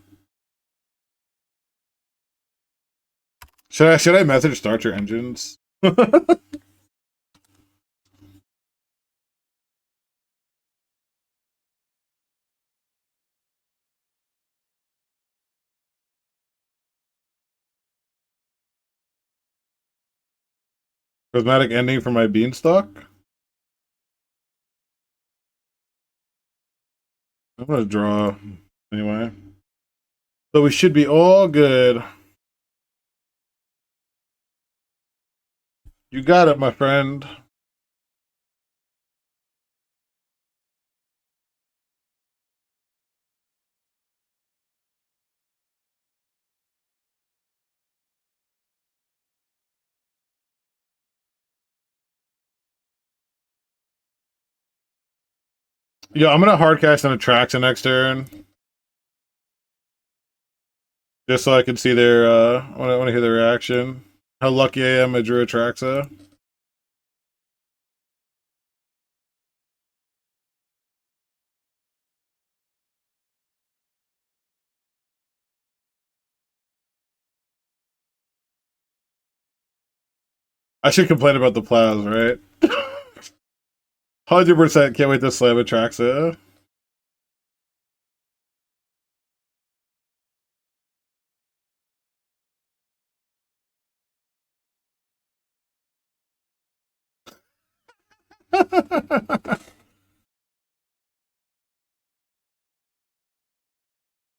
Should I message start your engines? Prismatic ending for my beanstalk. I'm gonna draw anyway. So we should be all good. You got it, my friend. Yeah, I'm gonna hard cast an Atraxa next turn. Just so I can see their I wanna hear their reaction. How lucky I am I drew Atraxa. I should complain about the plows, right? 100% can't wait to slam Atraxa.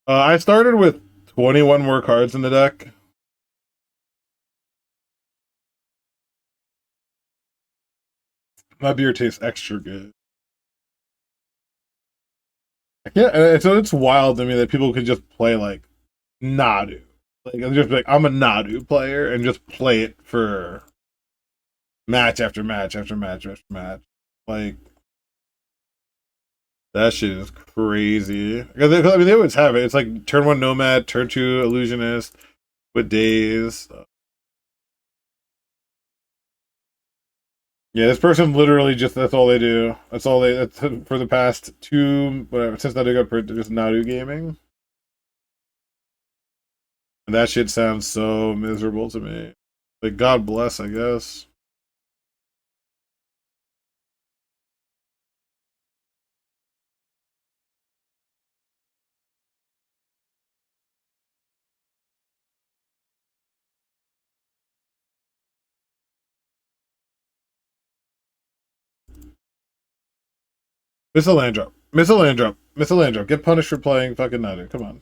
I started with 21 more cards in the deck. My beer tastes extra good. I can't. It's wild to me that people could just play like Nadu. Like I'm just like I'm a Nadu player and just play it for match after match after match after match. Like that shit is crazy. Because I mean, they always have it. It's like turn one Nomad, turn two Illusionist with days. Yeah, this person literally just—that's all they do. That's all they. That's for the past two, whatever, since Nadu got printed, just Nadu gaming. And that shit sounds so miserable to me. Like, God bless, I guess. Miss a land drop. Miss a land drop. Miss a land drop. Get punished for playing fucking Nadu. Come on.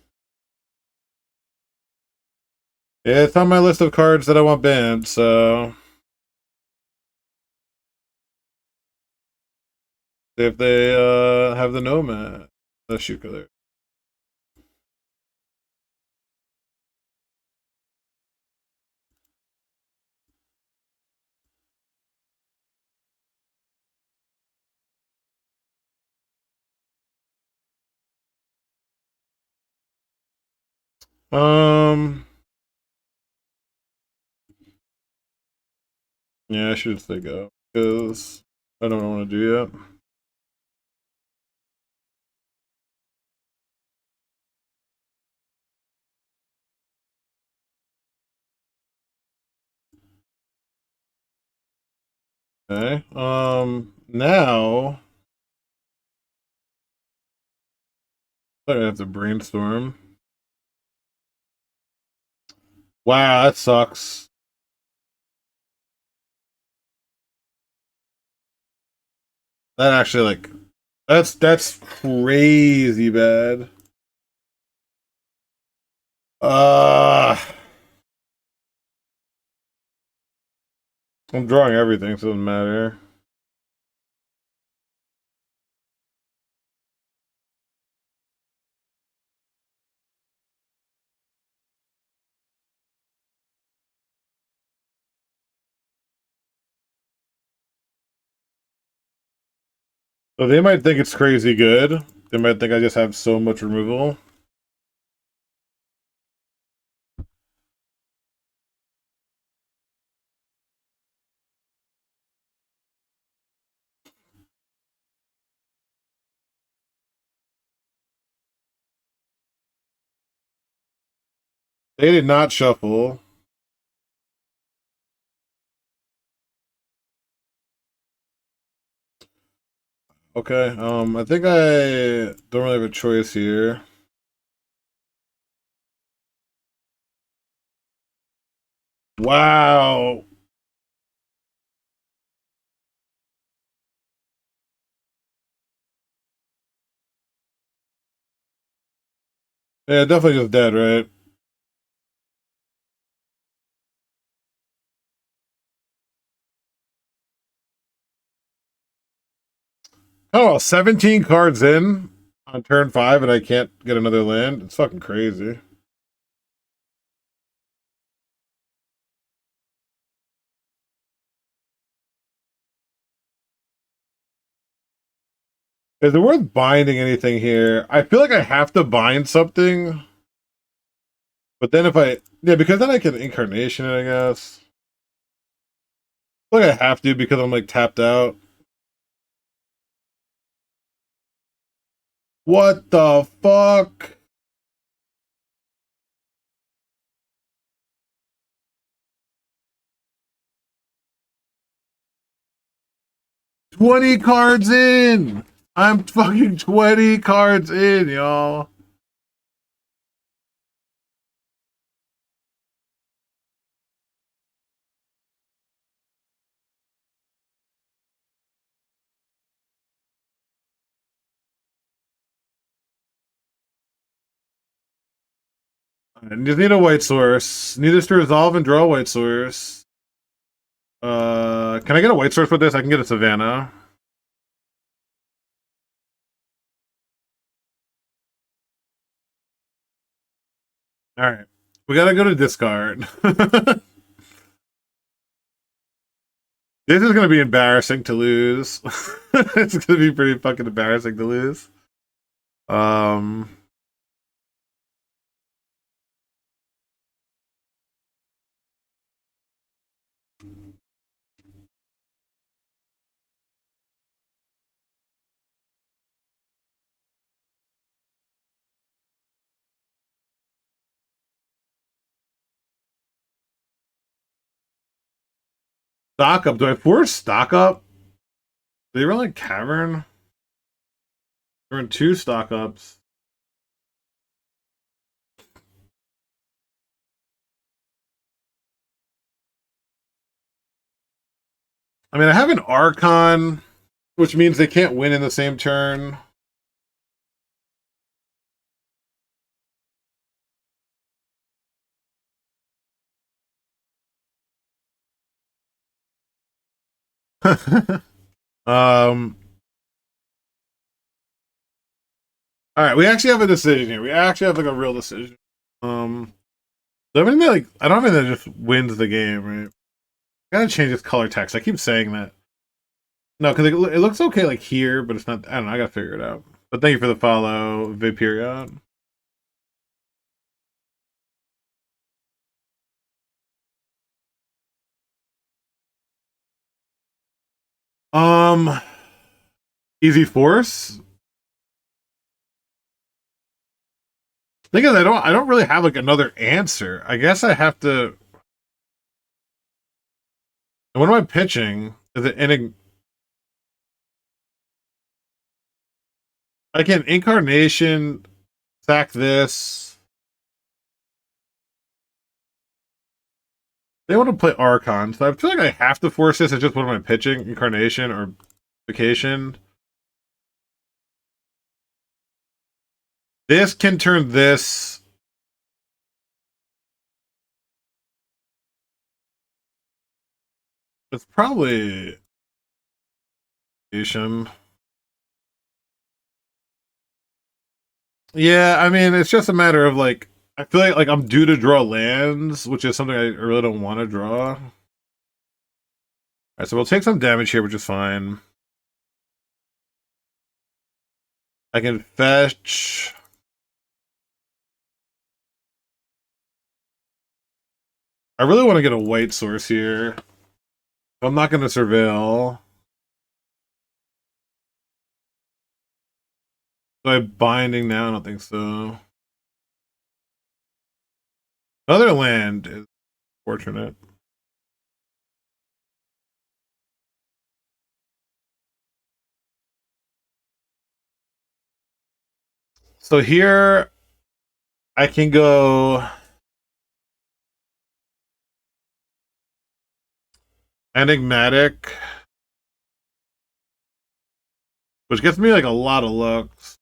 Yeah, it's on my list of cards that I want banned, so if they have the Nomad, the Shuka there. Yeah, I should stay go because I don't want to do yet. Okay. Now I have to brainstorm. Wow, that sucks. That actually like that's crazy bad. Uh I'm drawing everything, so it doesn't matter. So they might think it's crazy good. They might think I just have so much removal. They did not shuffle. Okay, I think I don't really have a choice here. Wow. Yeah, definitely just dead, right? Oh, 17 cards in on turn 5 and I can't get another land? It's fucking crazy. Is it worth binding anything here? I feel like I have to bind something. But then if I... Yeah, because then I can Incarnation it, I guess. I feel like I have to because I'm, like, tapped out. What the fuck? $20 cards in! I'm fucking 20 cards in, y'all. I just need a white source. Need this to resolve and draw a white source. Can I get a white source with this? I can get a Savannah. Alright. We gotta go to discard. This is gonna be embarrassing to lose. It's gonna be pretty fucking embarrassing to lose. Um... Stock up. Do I force stock up? Do they run like Cavern? They run 2 stock ups. I mean, I have an Archon, which means they can't win in the same turn. um. All right, we actually have a decision here. We actually have like a real decision. I mean, like, I don't think that just wins the game, right? I gotta change this color text. I keep saying that. No, because it looks okay like here, but it's not. I don't know. I gotta figure it out. But thank you for the follow, Vapirion. Um, Easy Force. Thing is, I don't really have like another answer. I guess I have to. What am I pitching? Is it I can Incarnation, sack this. They want to play Archon, so I feel like I have to force this. It's just what am I pitching? Incarnation or Vacation? This can turn this. It's probably Asian. Yeah, I mean, it's just a matter of like I feel like I'm due to draw lands, which is something I really don't want to draw. All right, so we'll take some damage here, which is fine. I can fetch. I really want to get a white source here. I'm not going to surveil. So I'm binding now? I don't think so. Another land is fortunate. So here I can go enigmatic, which gets me like a lot of looks.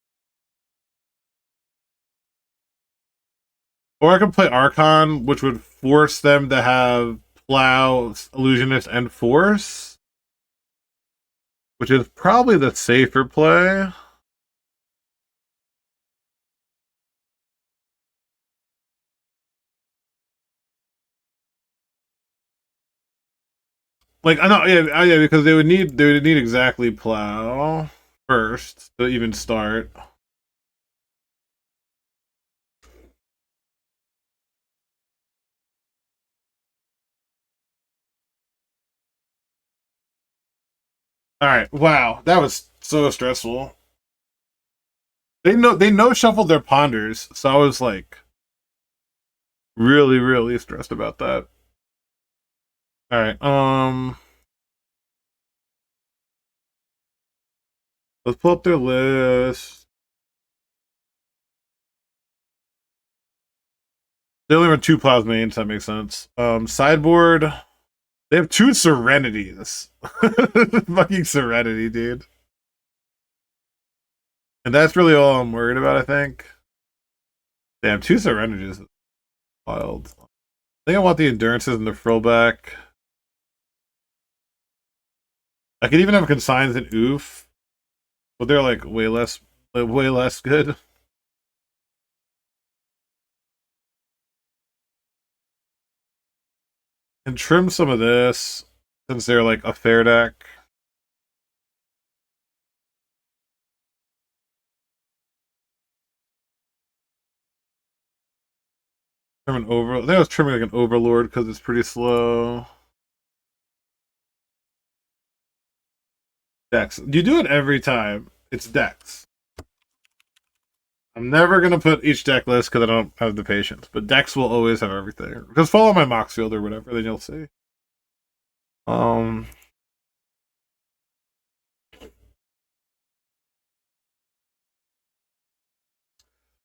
Or I can play Archon, which would force them to have Plow, Illusionist, and Force, which is probably the safer play. Like I know, yeah, because they would need exactly Plow first to even start. All right, wow, that was so stressful. They shuffled their ponders, so I was like really really stressed about that. All right, let's pull up their list. They only have two plasmains, that makes sense. Sideboard, they have two serenities. Fucking serenity, dude. And that's really all I'm worried about, I think. They have two serenities. Wild. I think I want the endurances and the throwback. I could even have consigns and oof, but they're like way less good. And trim some of this since they're like a fair deck. Trim an over. I think I was trimming like an overlord because it's pretty slow. Dex. You do it every time. It's Dex. I'm never gonna put each deck list because I don't have the patience. But Dex will always have everything. Just follow my Mox Field or whatever, then you'll see. Um,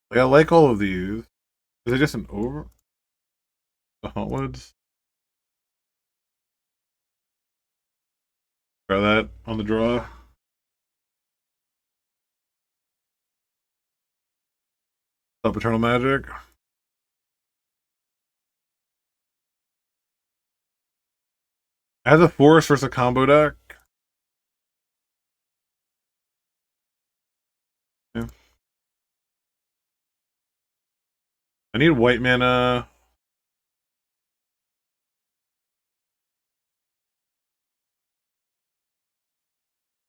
like, I like all of these. Is it just an over? The Huntwoods? Try that on the draw. Up Eternal Magic. As a force versus a combo deck. Yeah. I need white mana.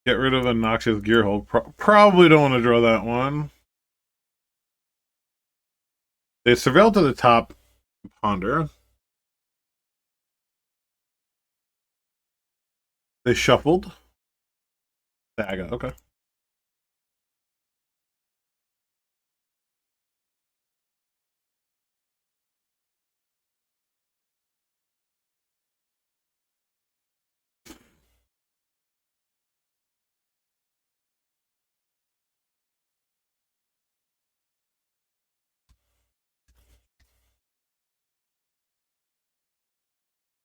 Get rid of a Noxious Gearhold. Probably don't want to draw that one. They surveil to the top. Ponder. They shuffled. Saga. Okay.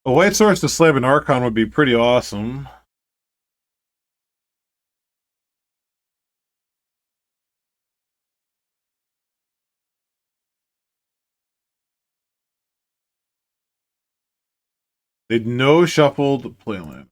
A white source to slave an Archon would be pretty awesome. They no shuffled playland.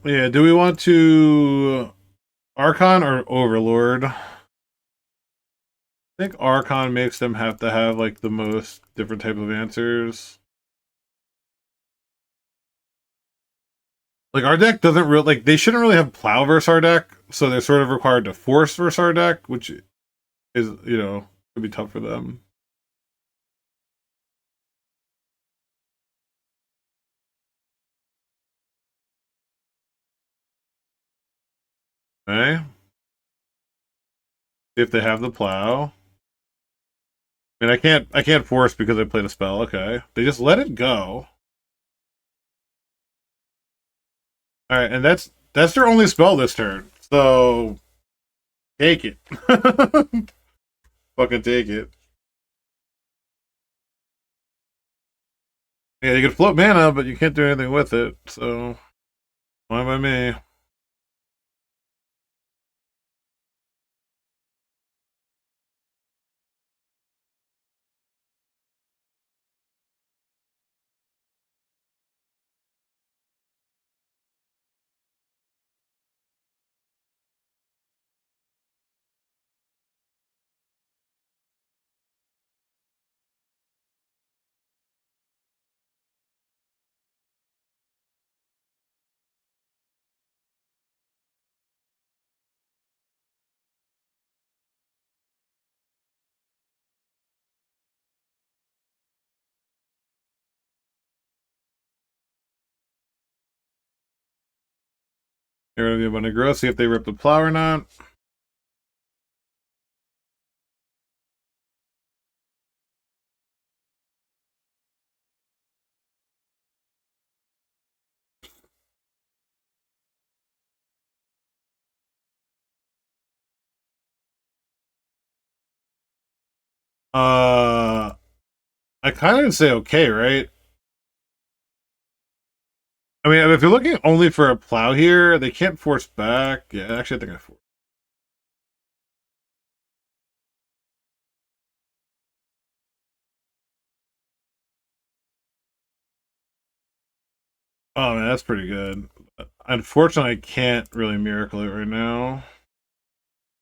Yeah, do we want to Archon or Overlord? I think Archon makes them have to have like the most different type of answers. Like our deck doesn't really like they shouldn't really have plow versus our deck, so they're sort of required to force versus our deck, which is could be tough for them. Okay. If they have the plow. I mean I can't force because I played a spell, okay. They just let it go. Alright, and that's their only spell this turn. So take it. Fucking take it. Yeah, you can float mana, but you can't do anything with it, so fine by me. They're gonna be a bunch of growth, see if they rip the plow or not. I kind of say okay, right? I mean, if you're looking only for a plow here, they can't force back. Yeah, actually, I think I force. Oh man, that's pretty good. Unfortunately, I can't really miracle it right now.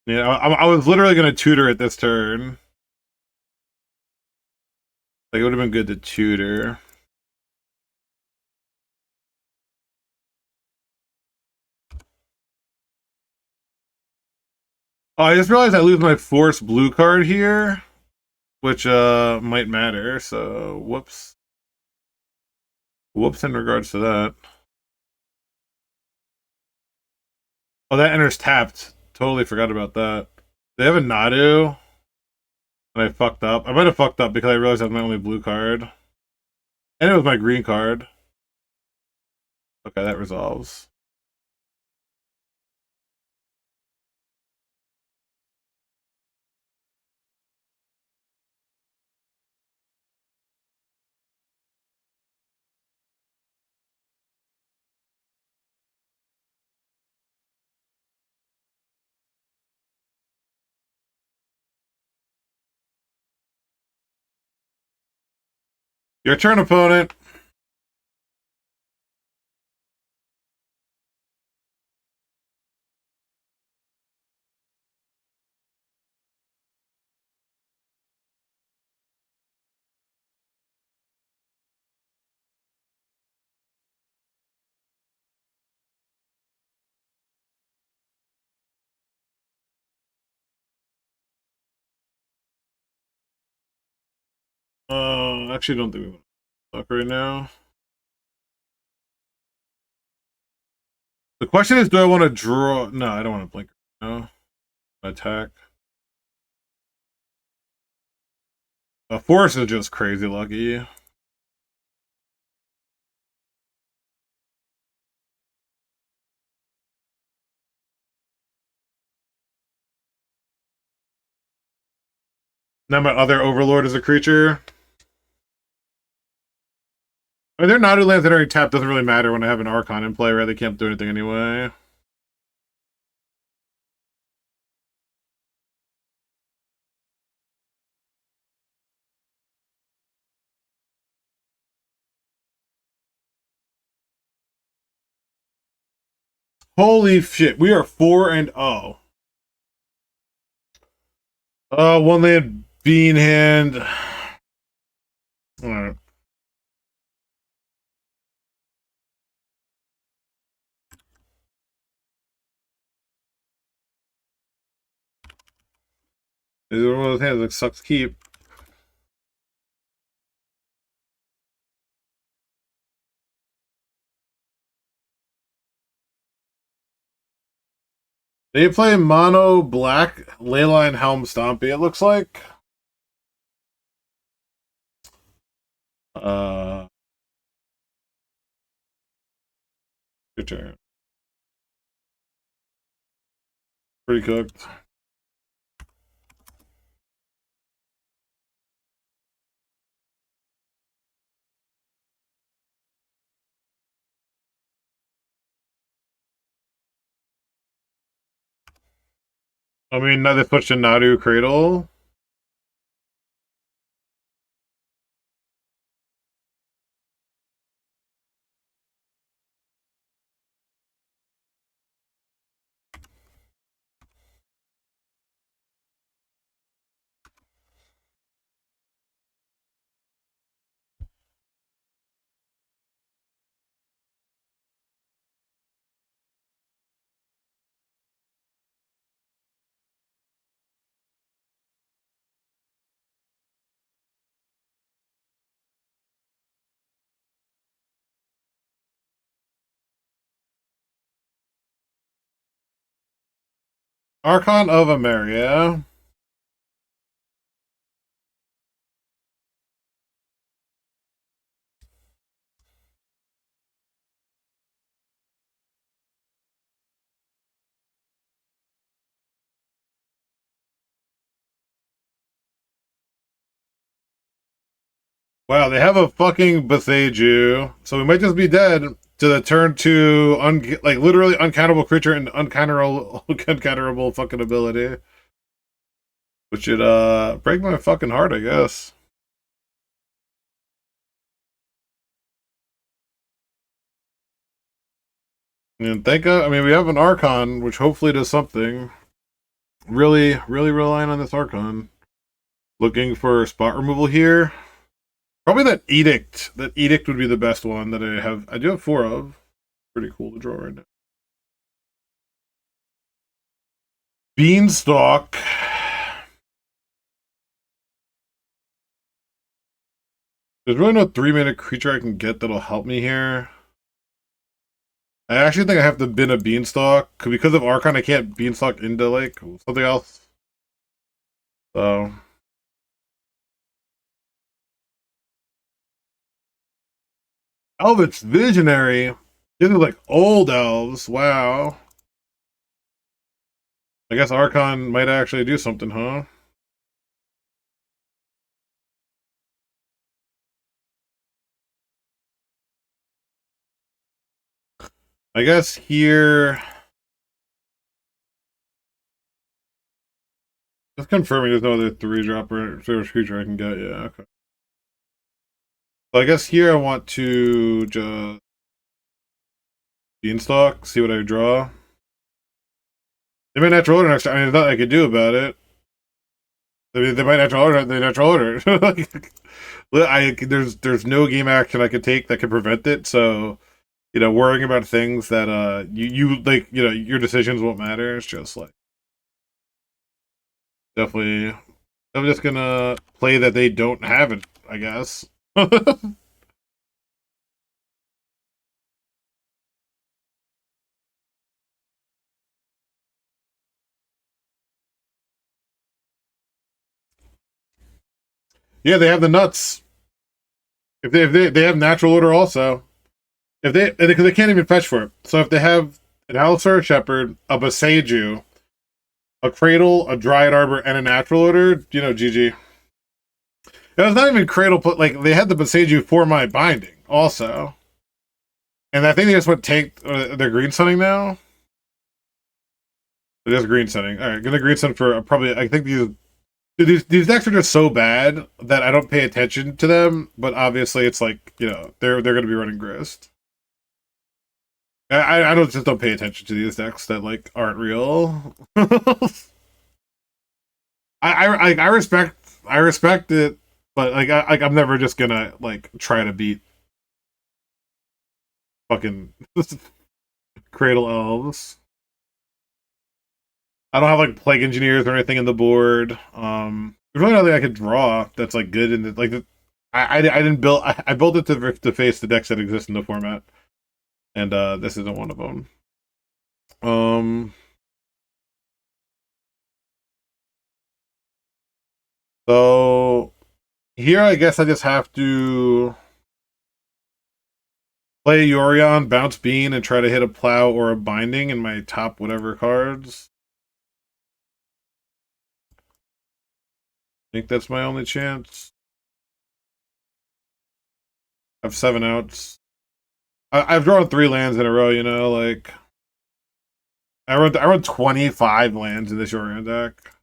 Yeah, I was literally gonna tutor it this turn. Like it would have been good to tutor. Oh, I just realized I lose my force blue card here, which might matter. So whoops, whoops in regards to that. Oh, that enters tapped. Totally forgot about that. They have a Nadu, and I fucked up. I might have fucked up because I realized that's my only blue card, and it was my green card. Okay, that resolves. Your turn, opponent. Actually, don't think we want to talk right now. The question is, do I want to draw? No, I don't want to blink. No, attack. Force is just crazy lucky. Now my other Overlord is a creature. I mean, they're Nadu lands that are already tapped. Doesn't really matter when I have an Archon in play, right? They can't do anything anyway. Holy shit, we are 4-0. One land Bean Hand. Alright. Is one of those hands that sucks keep. They play mono black Leyline Helm Stompy, it looks like. Good turn. Pretty cooked. I mean, now they switched to Nadu Cradle. Archon of Ameria. Wow, they have a fucking Bethaju, so we might just be dead to the turn to like literally uncountable creature and uncounterable fucking ability. Which would break my fucking heart, I guess. And thank God, I mean, we have an Archon, which hopefully does something. Really relying on this Archon. Looking for spot removal here. Probably that Edict. That Edict would be the best one that I have. I do have 4 of. Pretty cool to draw right now. Beanstalk. There's really no 3-mana creature I can get that'll help me here. I actually think I have to bin a Beanstalk. Because of Archon, I can't Beanstalk into, like, something else. So... Elves Visionary. These are like old elves. Wow. I guess Archon might actually do something, huh? I guess here... Just confirming there's no other 3-dropper creature I can get. Yeah, okay. So I guess here I want to just Beanstalk, see what I draw. They might natural order next time. I mean, there's nothing I could do about it. I mean, they might natural order. They natural order. There's no game action I could take that could prevent it. So, worrying about things that you like, your decisions won't matter. It's just like definitely. I'm just gonna play that they don't have it, I guess. Yeah, they have the nuts. If they have natural order also. Because they can't even fetch for it. So if they have an Alistar Shepherd, a Bethaju, a Cradle, a Dryad Arbor, and a natural order, GG. was not even Cradle, like, they had the Boseiju for my binding, also. And I think they just went take, they're green sunning now? They're just green sunning. Alright, gonna green sun for probably, I think these decks are just so bad that I don't pay attention to them, but obviously it's like, you know, they're gonna be running Grist. I don't pay attention to these decks that like aren't real. I respect it, but like I'm never just gonna like try to beat fucking Cradle Elves. I don't have like Plague Engineers or anything in the board. There's really nothing I could draw that's like good in the like. I didn't build. I built it to face the decks that exist in the format, and this isn't one of them. So here I guess I just have to play Yorion, bounce Bean, and try to hit a Plow or a Binding in my top whatever cards. I think that's my only chance. I have 7 outs. I've drawn 3 lands in a row, you know, like I wrote 25 lands in this Yorion deck.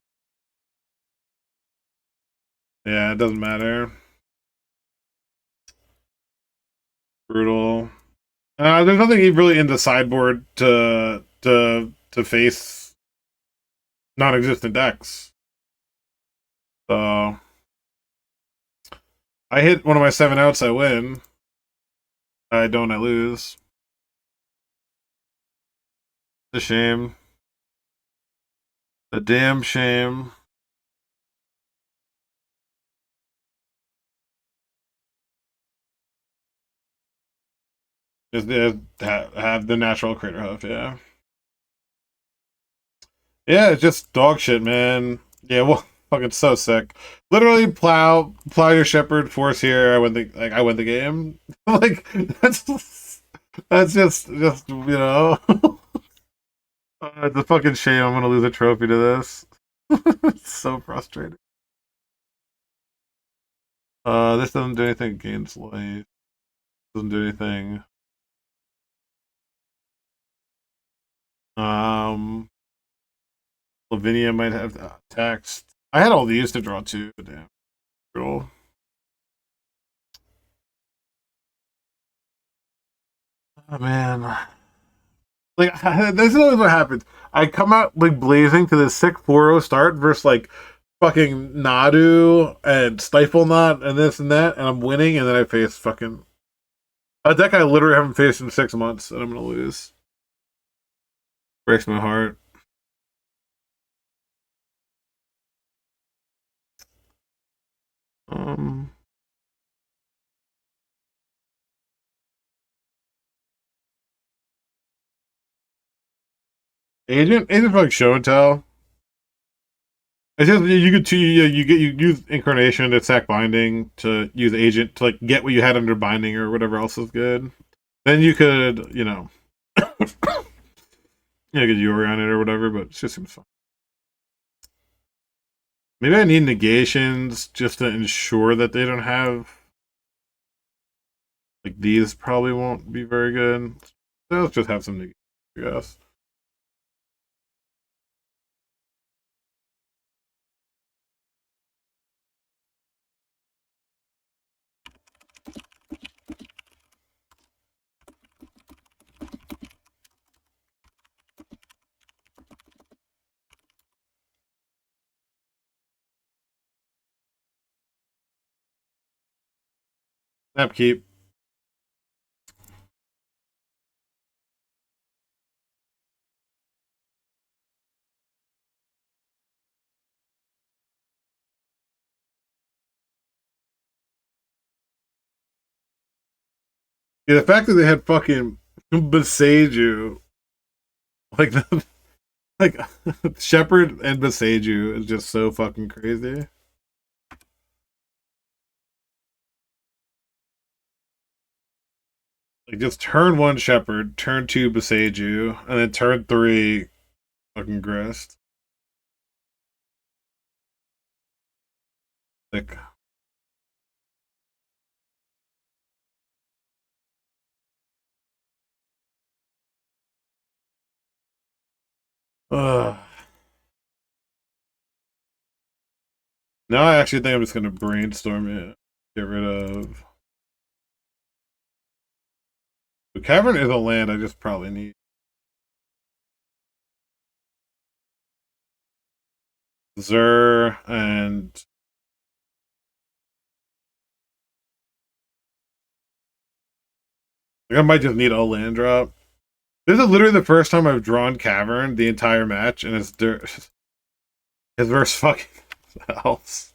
Yeah, it doesn't matter. Brutal. There's nothing really in the sideboard to face non-existent decks. So I hit one of my 7 outs, I win. I don't, I lose. It's a shame. A damn shame. Just have the natural Crater Hoof, yeah. Yeah, it's just dog shit, man. Yeah, well, fucking so sick. Literally plow your shepherd, force here. I win the game. Like that's just you know. It's a fucking shame I'm gonna lose a trophy to this. It's so frustrating. This doesn't do anything against life. Doesn't do anything. Lavinia might have text. I had all these to draw too. Damn. Cool. Oh man. Like this is always what happens. I come out like blazing to this sick 4-0 start versus like fucking Nadu and Stiflenought and this and that, and I'm winning, and then I face fucking a deck I literally haven't faced in 6 months, and I'm gonna lose. Breaks my heart. Um, agent for like show and tell. It's just you use Incarnation to sack binding to use agent to like get what you had under binding or whatever else is good. Then you could get Yuri on it or whatever, but it just seems fun. Maybe I need negations just to ensure that they don't have like these probably won't be very good. So let's just have some negations, I guess. Snap keep. Yeah, the fact that they had fucking Boseiju, like like Shepherd and Boseiju is just so fucking crazy. Like just turn 1 Shepherd, turn 2 Boseiju, and then turn 3 fucking Grist. Like Ugh. Now I actually think I'm just gonna brainstorm it. Get rid of. The cavern is a land I just probably need. Zur and I might just need a land drop. This is literally the first time I've drawn cavern the entire match, and it's his verse fucking elves.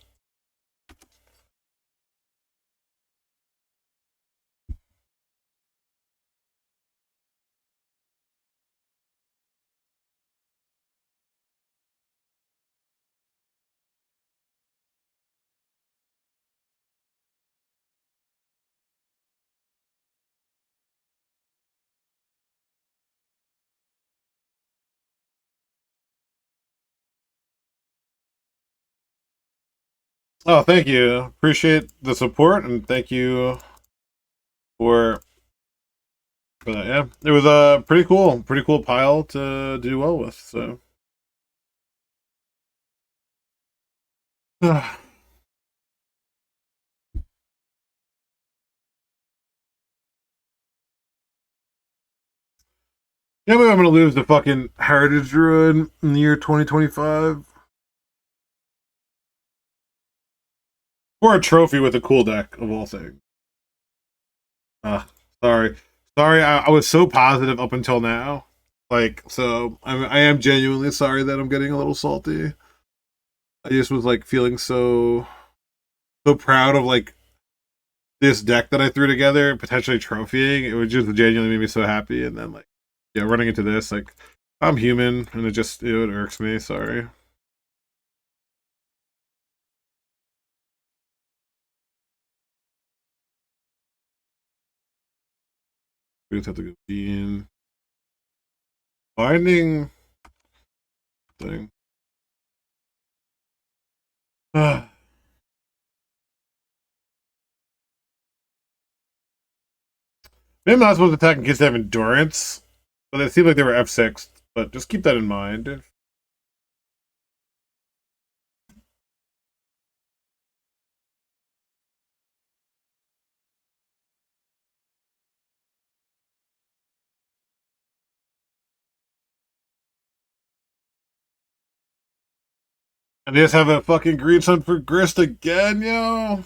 Oh, thank you. Appreciate the support, and thank you for that. Yeah, it was a pretty cool pile to do well with. So. Yeah, maybe I'm gonna lose the fucking Heritage Druid in the year 2025. Or a trophy with a cool deck, of all things. Uh, sorry. Sorry, I was so positive up until now. Like, so I am genuinely sorry that I'm getting a little salty. I just was like feeling so proud of like this deck that I threw together, potentially trophying. It would just genuinely made me so happy. And then like, yeah, running into this, like, I'm human, and it just it irks me. Sorry. We just have to go in binding thing. Maybe I'm not supposed to attack in case they have endurance, but it seemed like they were F6. But just keep that in mind. And they just have a fucking green sun for Grist again, yo.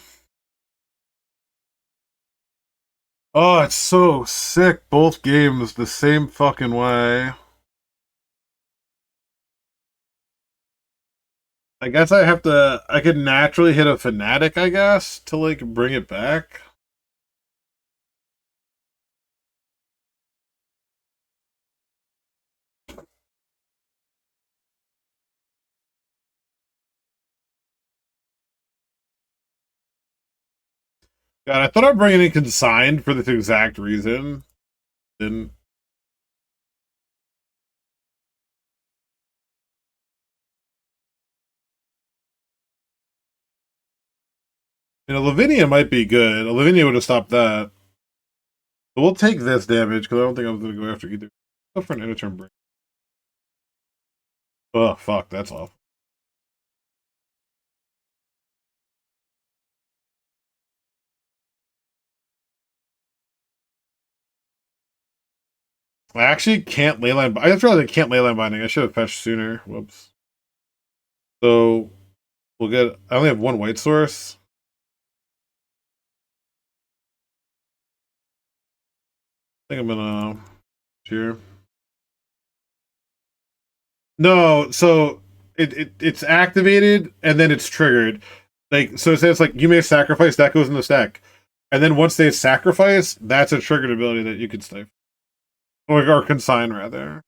Oh, it's so sick. Both games the same fucking way. I guess I have to. I could naturally hit a Fanatic, I guess, to like bring it back. God, I thought I'd bring it in consigned for this exact reason. Didn't. You know, Lavinia might be good. Lavinia would have stopped that. But we'll take this damage because I don't think I was going to go after either. Go for an inner turn break. Oh, fuck. That's awful. I actually can't leyline. I just realized I can't leyline binding. I should have fetched sooner. Whoops. So we'll get. I only have one white source. I think I'm gonna here. No, so it's activated and then it's triggered. Like so, it says like you may sacrifice that goes in the stack, and then once they sacrifice, that's a triggered ability that you can snipe or consign rather.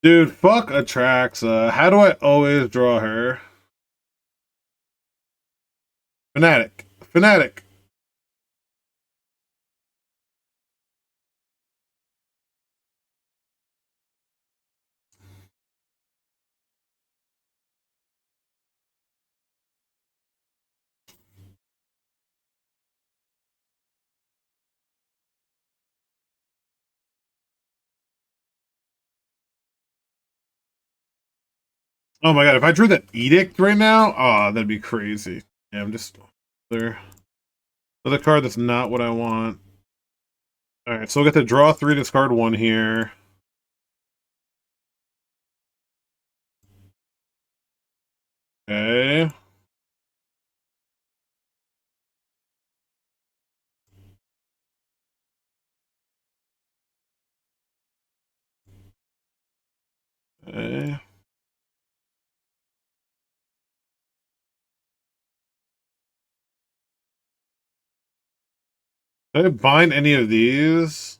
Dude, fuck Atraxa. How do I always draw her? Fanatic. Fanatic. Oh my god, if I drew that Edict right now, oh, that'd be crazy. Yeah, I'm just there. Another card that's not what I want. Alright, so we'll get to draw 3, discard 1 here. Okay. Okay. Did I bind any of these?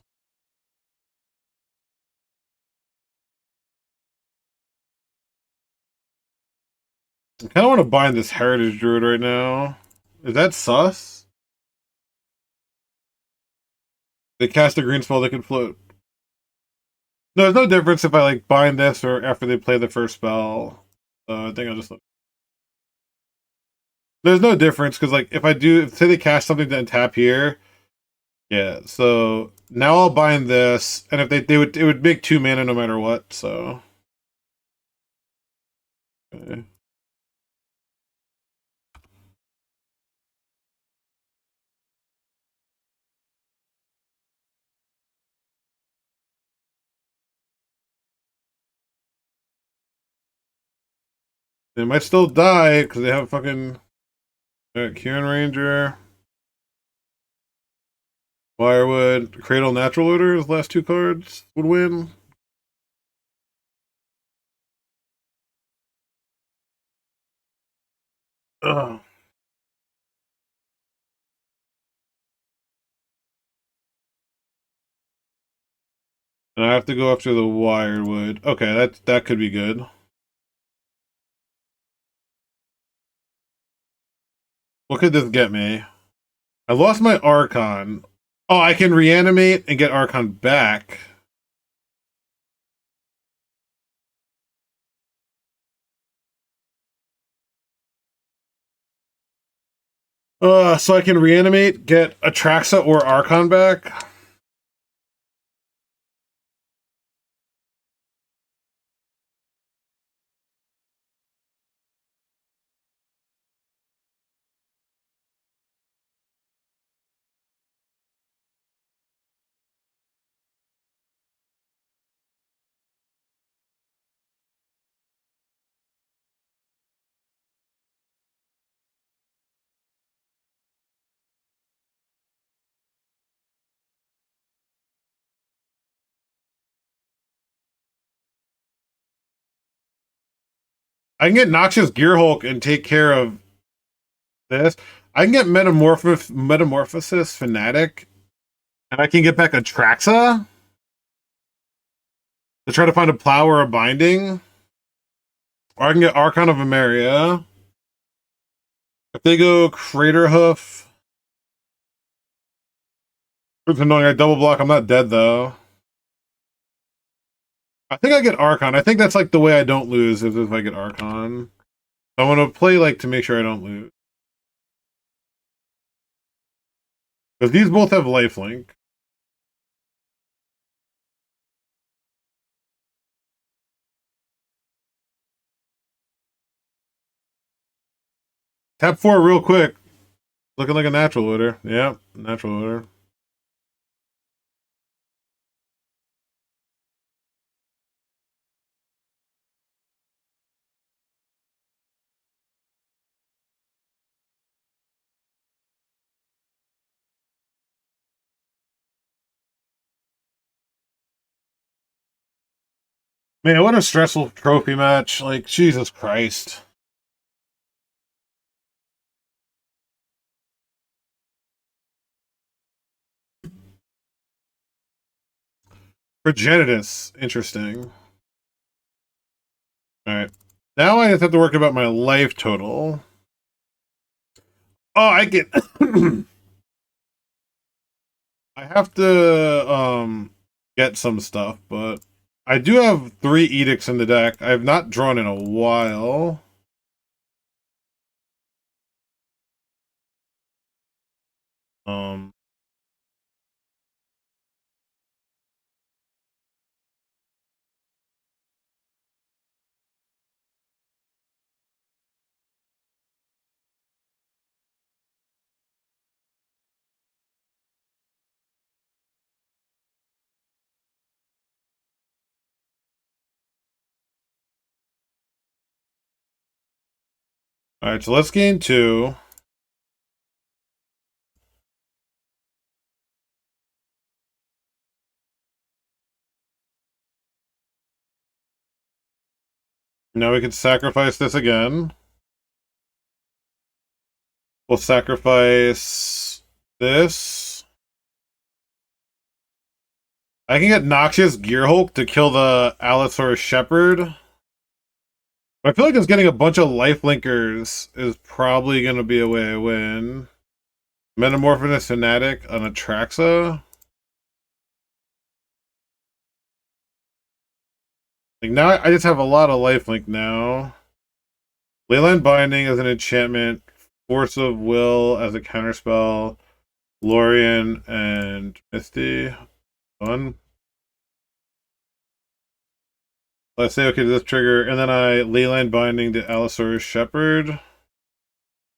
I kind of want to bind this Heritage Druid right now. Is that sus? They cast a green spell, they can float. No, there's no difference if I like bind this or after they play the first spell. I think I'll just look. There's no difference because like if I do say they cast something to untap here, yeah. So now I'll bind this, and if they would it would make 2 mana no matter what. So okay. They might still die because they have fucking Kieran Ranger, Firewood, Cradle, Natural Order. His last 2 cards would win. Ugh. And I have to go after the Wirewood. Okay, that could be good. What could this get me? I lost my Archon. Oh, I can reanimate and get Archon back. So I can reanimate, get Atraxa or Archon back. I can get Noxious Gearhulk and take care of this. I can get Metamorphosis Fanatic, and I can get back Atraxa to try to find a Plow or a Binding. Or I can get Archon of Emeria. If they go Crater Hoof, it's annoying. I double block. I'm not dead though. I think I get Archon. I think that's like the way I don't lose is if I get Archon. I want to play like to make sure I don't lose. Because these both have lifelink. Tap 4 real quick. Looking like a natural order. Yeah, natural order. Man, what a stressful trophy match. Like, Jesus Christ. Progenitus. Interesting. Alright. Now I just have to work about my life total. Oh, I get... I have to, get some stuff, but... I do have 3 edicts in the deck. I have not drawn in a while. Um... Alright, so let's gain 2. Now we can sacrifice this again. We'll sacrifice this. I can get Noxious Gearhulk to kill the Allosaurus Shepherd. But I feel like just getting a bunch of lifelinkers is probably going to be a way I win. Metamorphosis Fanatic on Atraxa. Like now I just have a lot of lifelink now. Leyline Binding as an enchantment. Force of Will as a counterspell. Lorien and Misty. Fun. Let's say okay to this trigger, and then I Leyline Binding to Allosaurus Shepherd.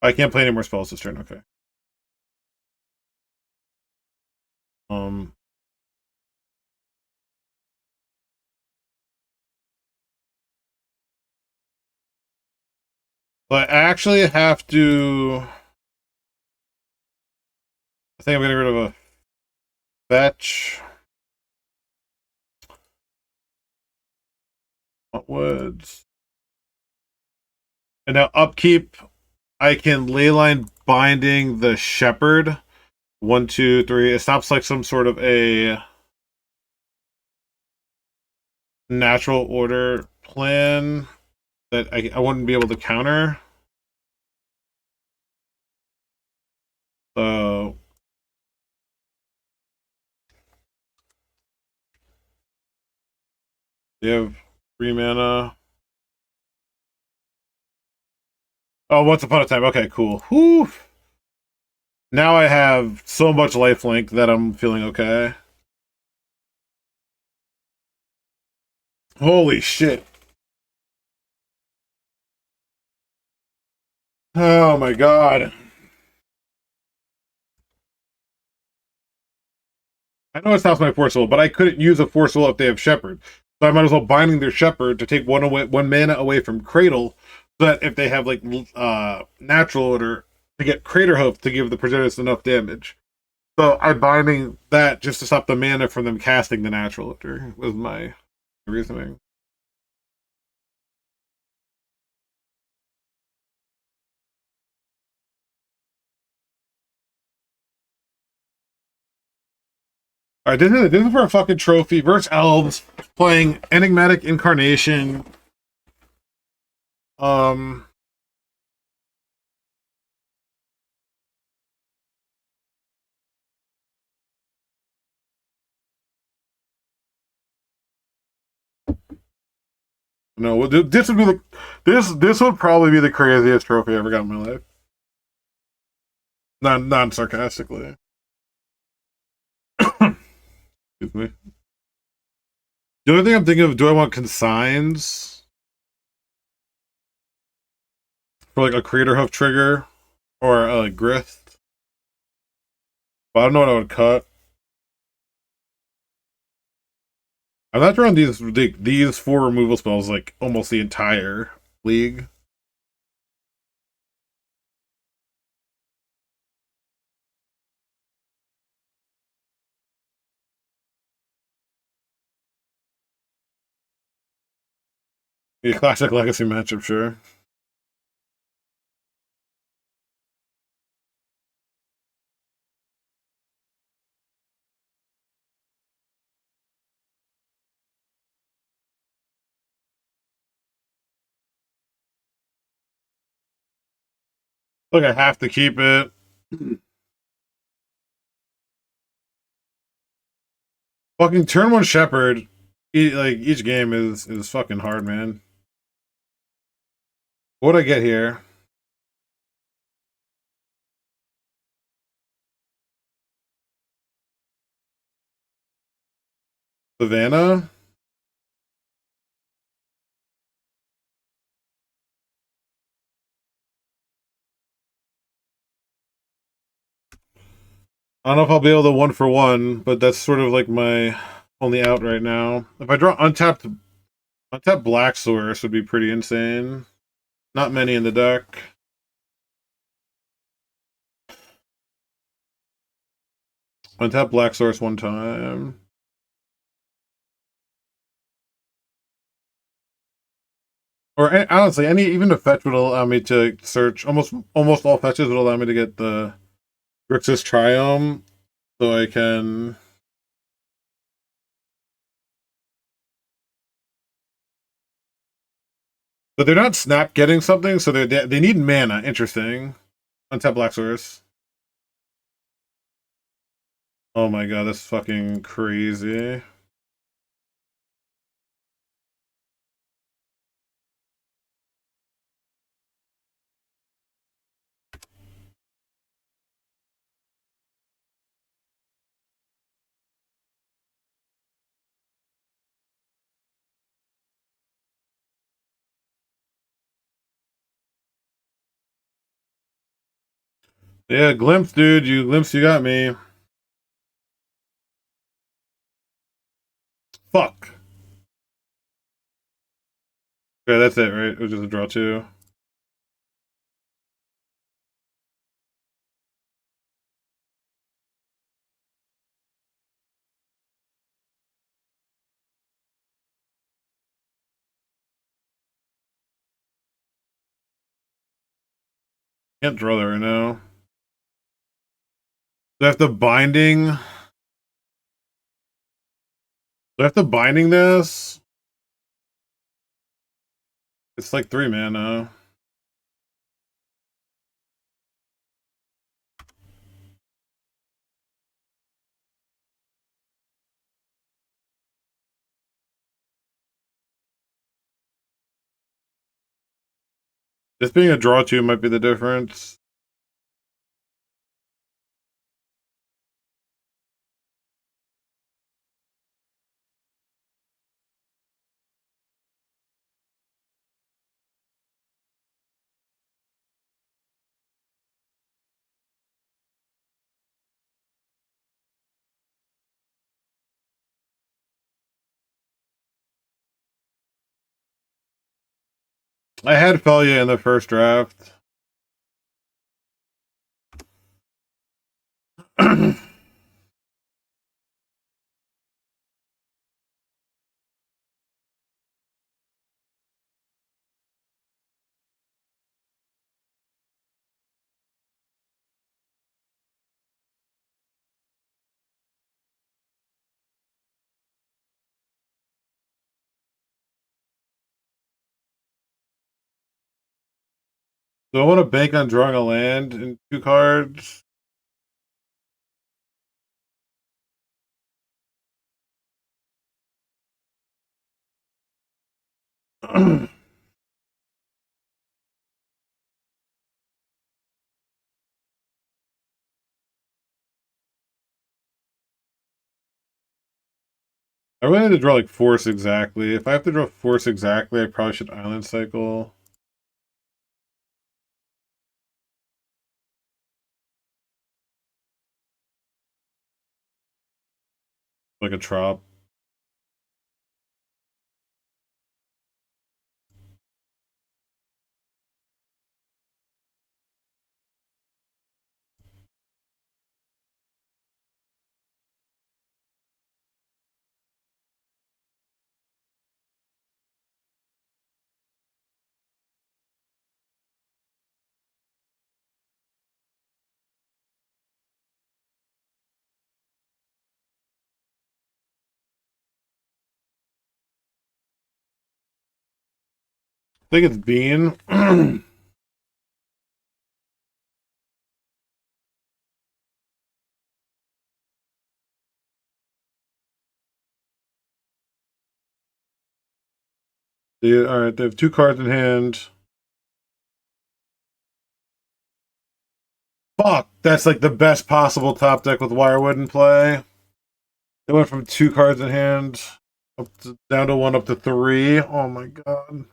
I can't play any more spells this turn, okay. But I actually have to. I think I'm getting rid of a fetch. What woods? And now upkeep, I can Leyline Binding the Shepherd. 1, 2, 3. It stops like some sort of a natural order plan that I wouldn't be able to counter. So you have 3 mana. Oh, Once Upon a Time. Okay, cool. Whew. Now I have so much lifelink that I'm feeling okay. Holy shit. Oh my god. I know it stops my Force Will, but I couldn't use a Force Will if they have Shepherd. So I might as well binding their Shepherd to take 1 mana away from Cradle, so that if they have like natural order, to get Crater Hoof to give the Progenitus enough damage. So I'm binding that just to stop the mana from them casting the natural order, was my reasoning. Alright, this is for a fucking trophy versus Elves, playing Enigmatic Incarnation. No, this would be the this would probably be the craziest trophy I ever got in my life. Non sarcastically. Excuse me. The only thing I'm thinking of, do I want consigns for like a Crater Hoof trigger or a Grist? But I don't know what I would cut. I'm not drawing these 4 removal spells like almost the entire league. Yeah, classic legacy matchup, sure. Look, I have to keep it. Fucking turn 1 Shepherd. Like each game is fucking hard, man. What'd I get here? Savannah? I don't know if I'll be able to 1-for-1, but that's sort of like my only out right now. If I draw untapped Black Source would be pretty insane. Not many in the deck. Untap Black Source one time. Or honestly, even the fetch would allow me to search. Almost all fetches would allow me to get the Grixis Triome, so I can. But they're not snap getting something, so they need mana. Interesting. Untap Black Source. Oh my god, that's fucking crazy. Yeah, glimpse, dude. You got me. Fuck. Okay, that's it, right? It was just a draw two. Can't draw that right now. Do I have to binding? Do I have to binding this? It's like 3 mana. This being a draw two might be the difference. I had Felia in the first draft. Do I want to bank on drawing a land in 2 cards? I really need to draw like Force exactly. If I have to draw Force exactly, I probably should Island Cycle. Like a Trop. I think it's Bean. Alright, they have 2 cards in hand. Fuck! That's like the best possible top deck with Wirewood in play. They went from 2 cards in hand down to 1 up to 3. Oh my god.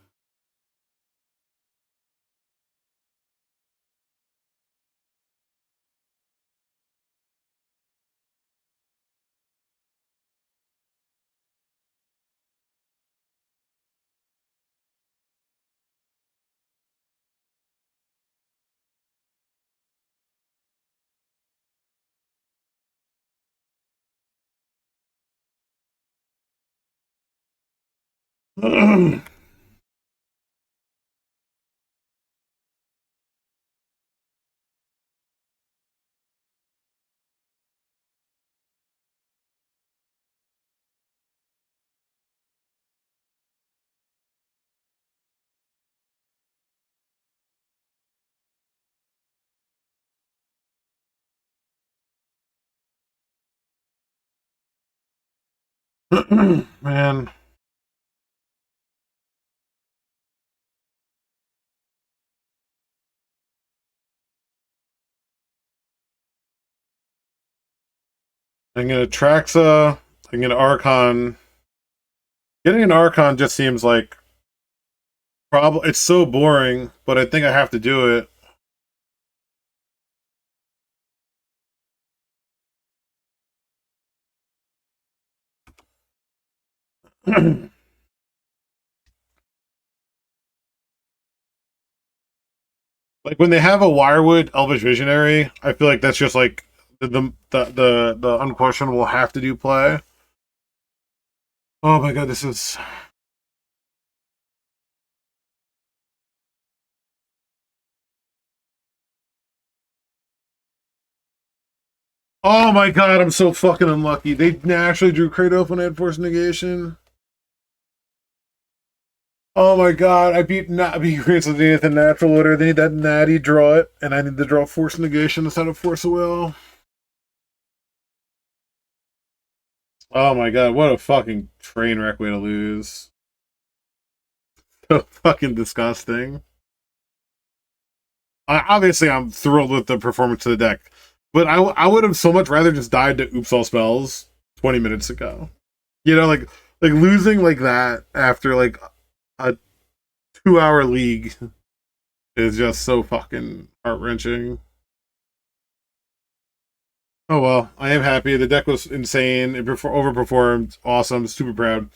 Man. I'm gonna Traxa. I'm gonna Archon. Getting an Archon just seems like probably it's so boring, but I think I have to do it. Like when they have a Wirewood Elvish Visionary, I feel like that's just like the unquestionable have to do play. Oh my god, this is. Oh my god, I'm so fucking unlucky. They naturally drew Kratos when I had Force Negation. Oh my god, I beat Kratos with the natural order. They need that natty draw it, and I need to draw Force Negation instead of Force of Will. Oh my god, what a fucking train wreck way to lose. So fucking disgusting. Obviously, I'm thrilled with the performance of the deck, but I would have so much rather just died to Oops All Spells 20 minutes ago. You know, like losing like that after like a 2 hour league is just so fucking heart wrenching. Oh well, I am happy. The deck was insane. It overperformed. Awesome. Super proud.